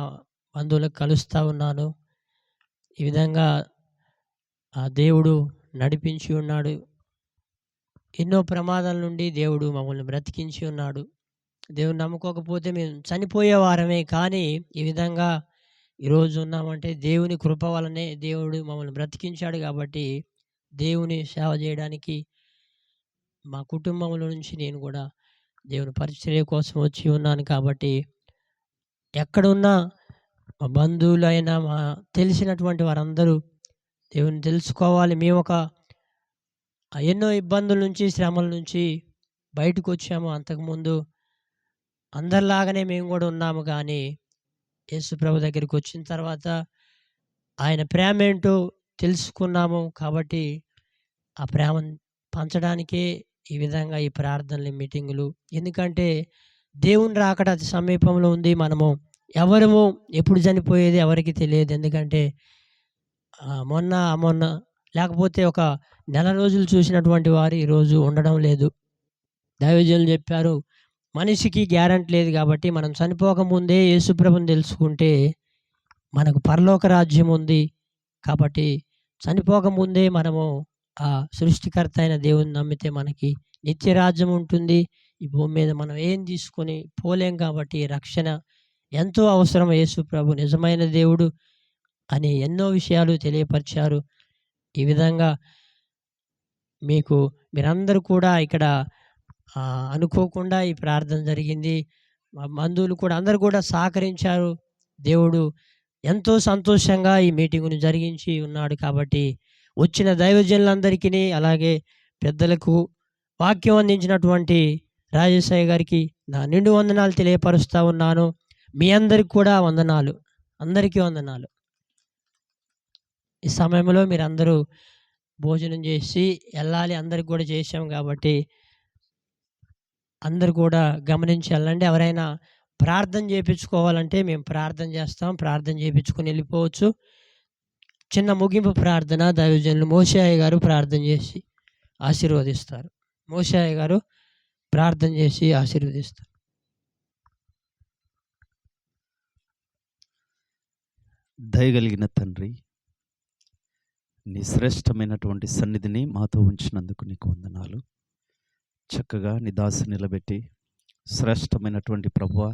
బంధువులకు కలుస్తూ ఉన్నాను. ఈ విధంగా ఆ దేవుడు నడిపించి ఉన్నాడు. ఎన్నో ప్రమాదాల నుండి దేవుడు మమ్మల్ని బ్రతికించి ఉన్నాడు. దేవుడు నమ్ముకోకపోతే మేము చనిపోయేవారమే. కానీ ఈ విధంగా ఈరోజు ఉన్నామంటే దేవుని కృప వలనే దేవుడు మమ్మల్ని బ్రతికించాడు. కాబట్టి దేవుని సేవ చేయడానికి మా కుటుంబంలో నుంచి నేను కూడా దేవుని పరిచర్య కోసం వచ్చి ఉన్నాను. కాబట్టి ఎక్కడున్నా మా బంధువులైనా మా తెలిసినటువంటి వారందరూ దేవుని తెలుసుకోవాలి. మేము ఒక ఎన్నో ఇబ్బందుల నుంచి శ్రమల నుంచి బయటకు వచ్చాము. అంతకుముందు అందరిలాగానే మేము కూడా ఉన్నాము. కానీ యేసు ప్రభు దగ్గరికి వచ్చిన తర్వాత ఆయన ప్రేమ ఏంటో తెలుసుకున్నాము. కాబట్టి ఆ ప్రేమను పంచడానికే ఈ విధంగా ఈ ప్రార్థనలు, మీటింగులు. ఎందుకంటే దేవుని రాకడ అతి సమీపంలో ఉంది. మనము ఎవరము ఎప్పుడు చనిపోయేది ఎవరికి తెలియదు. ఎందుకంటే మొన్న లేకపోతే ఒక నెల రోజులు చూసినటువంటి వారు ఈరోజు ఉండడం లేదు. దైవజనులు చెప్పారు, మనిషికి గ్యారంటీ లేదు. కాబట్టి మనం చనిపోకముందే యేసుప్రభుని తెలుసుకుంటే మనకు పరలోక రాజ్యం ఉంది. కాబట్టి చనిపోకముందే మనము ఆ సృష్టికర్త అయిన దేవుని నమ్మితే మనకి నిత్య రాజ్యం ఉంటుంది. ఈ భూమి మీద మనం ఏం తీసుకొని పోలేం. కాబట్టి రక్షణ ఎంతో అవసరం. యేసుప్రభు నిజమైన దేవుడు అని ఎన్నో విషయాలు తెలియపరిచారు. ఈ విధంగా మీరందరూ కూడా ఇక్కడ అనుకోకుండా ఈ ప్రార్థన జరిగింది. మా బంధువులు కూడా అందరూ కూడా సహకరించారు. దేవుడు ఎంతో సంతోషంగా ఈ మీటింగును జరిగించి ఉన్నాడు. కాబట్టి వచ్చిన దైవజనులందరికీ అలాగే పెద్దలకు వాక్యం అందించినటువంటి రాజేశయ్య గారికి నా నిండు వందనాలు తెలియపరుస్తూ ఉన్నాను. మీ అందరికి కూడా వందనాలు. అందరికీ వందనాలు. ఈ సమయంలో మీరందరూ భోజనం చేసి వెళ్ళాలి. అందరికి కూడా చేసాం కాబట్టి అందరు కూడా గమనించి వెళ్ళండి. ఎవరైనా ప్రార్థన చేయించుకోవాలంటే మేము ప్రార్థన చేస్తాం. ప్రార్థన చేయించుకొని వెళ్ళిపోవచ్చు. చిన్న ముగింపు ప్రార్థన దైవజనులు మోషయ్య గారు ప్రార్థన చేసి ఆశీర్వదిస్తారు. మోషయ్య గారు ప్రార్థన చేసి ఆశీర్వదిస్తారు. దయగలిగిన తండ్రి, నీ శ్రేష్టమైనటువంటి సన్నిధిని మాతో ఉంచినందుకు నీకు వందనాలు. చక్కగా నీ దాసి నిలబెట్టి శ్రేష్టమైనటువంటి ప్రభువా,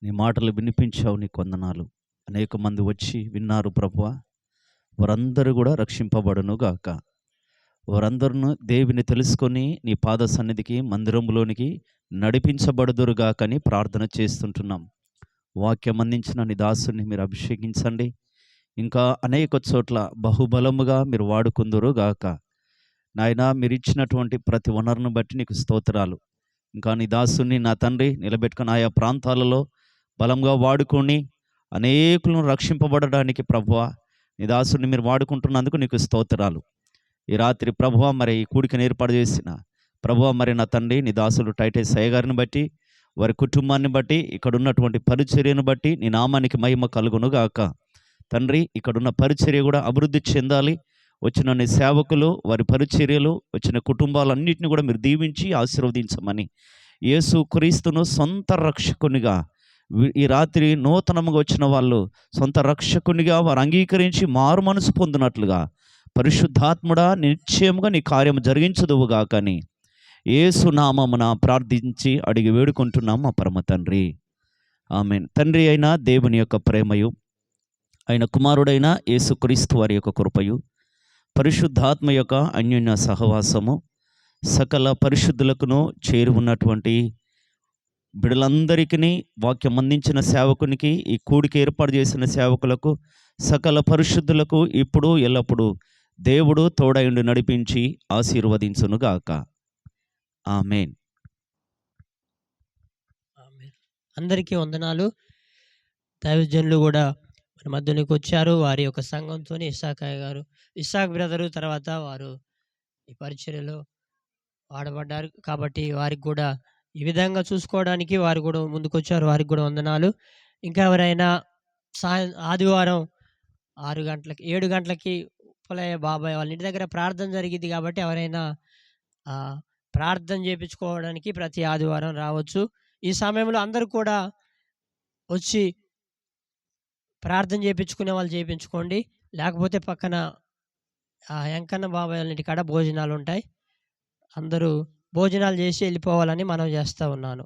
నీ మాటలు వినిపించావు, నీకు వందనాలు. అనేక మంది వచ్చి విన్నారు ప్రభువా, వారందరూ కూడా రక్షింపబడును గాక. వారందరూ దేవుని తెలుసుకొని నీ పాద సన్నిధికి మందిరంలోనికి నడిపించబడుదురుగాకని ప్రార్థన చేస్తుంటున్నాం. వాక్యం అందించిన నీ దాసుని మీరు అభిషేకించండి. ఇంకా అనేక చోట్ల బహుబలముగా మీరు వాడుకుందురు గాక. నాయనా, మీరు ఇచ్చినటువంటి ప్రతి వనరును బట్టి నీకు స్తోత్రాలు. ఇంకా నీ దాసుని నా తండ్రి నిలబెట్టుకుని ఆయా ప్రాంతాలలో బలంగా వాడుకొని అనేకులను రక్షింపబడడానికి ప్రభువా నీ దాసుని మీరు వాడుకుంటున్నందుకు నీకు స్తోత్రాలు. ఈ రాత్రి ప్రభువా మరి ఈ కూడికను ఏర్పాటు చేసిన ప్రభువా మరి నా తండ్రి నీ దాసులు టైటస్ అయ్య గారిని బట్టి, వారి కుటుంబాన్ని బట్టి, ఇక్కడ ఉన్నటువంటి పరిచర్యను బట్టి నీ నామానికి మహిమ కలుగునుగాక. తండ్రి ఇక్కడున్న పరిచర్య కూడా అభివృద్ధి చెందాలి. వచ్చిన నీ సేవకులు, వారి పరిచర్యలు, వచ్చిన కుటుంబాలన్నింటినీ కూడా మీరు దీవించి ఆశీర్వదించమని యేసు క్రీస్తును సొంత రక్షకునిగా ఈ రాత్రి నూతనముగా వచ్చిన వాళ్ళు సొంత రక్షకునిగా వారు అంగీకరించి మారు మనసు పొందినట్లుగా పరిశుద్ధాత్ముడా నిశ్చయముగా నీ కార్యము జరిగించదువుగా కానీ యేసు నామమున ప్రార్థించి అడిగి వేడుకుంటున్నాం మా పరమ తండ్రి, ఆమేన్. తండ్రి అయిన దేవుని యొక్క ప్రేమయు, ఆయన కుమారుడైన యేసుక్రీస్తు వారి యొక్క కృపయు, పరిశుద్ధాత్మ యొక్క అన్యోన్య సహవాసము సకల పరిశుద్ధులకును చేరి ఉన్నటువంటి బిడలందరికీ, వాక్యం అందించిన సేవకునికి, ఈ కూడికి ఏర్పాటు చేసిన సేవకులకు, సకల పరిశుద్ధులకు ఇప్పుడు ఎల్లప్పుడూ దేవుడు తోడయుండి నడిపించి ఆశీర్వదించునుగాక. ఆమేన్. అందరికీ వందనాలు. దైవజనులు కూడా మన మధ్యలోకి వచ్చారు. వారి యొక్క సంఘంతో ఇస్సాకయ్య గారు, ఇస్సాక్ బ్రదరు తర్వాత వారు ఈ పరిచర్యలో వాడబడ్డారు కాబట్టి వారికి కూడా ఈ విధంగా చూసుకోవడానికి వారు కూడా ముందుకొచ్చారు. వారికి కూడా వందనాలు. ఇంకా ఎవరైనా ఆదివారం 6 గంటలకి 7 గంటలకి ఉప్పలయ్య బాబాయ్ వాళ్ళ ఇంటి దగ్గర ప్రార్థన జరిగింది కాబట్టి ఎవరైనా ప్రార్థన చేయించుకోవడానికి ప్రతి ఆదివారం రావచ్చు. ఈ సమయంలో అందరూ కూడా వచ్చి ప్రార్థన చేయించుకునే వాళ్ళు చేయించుకోండి. లేకపోతే పక్కన వెంకన్న బాబాయ్ వాళ్ళ ఇంటి కాడ భోజనాలు ఉంటాయి. అందరూ భోజనాలు చేసి వెళ్ళిపోవాలని మనం చేస్తూ ఉన్నాను.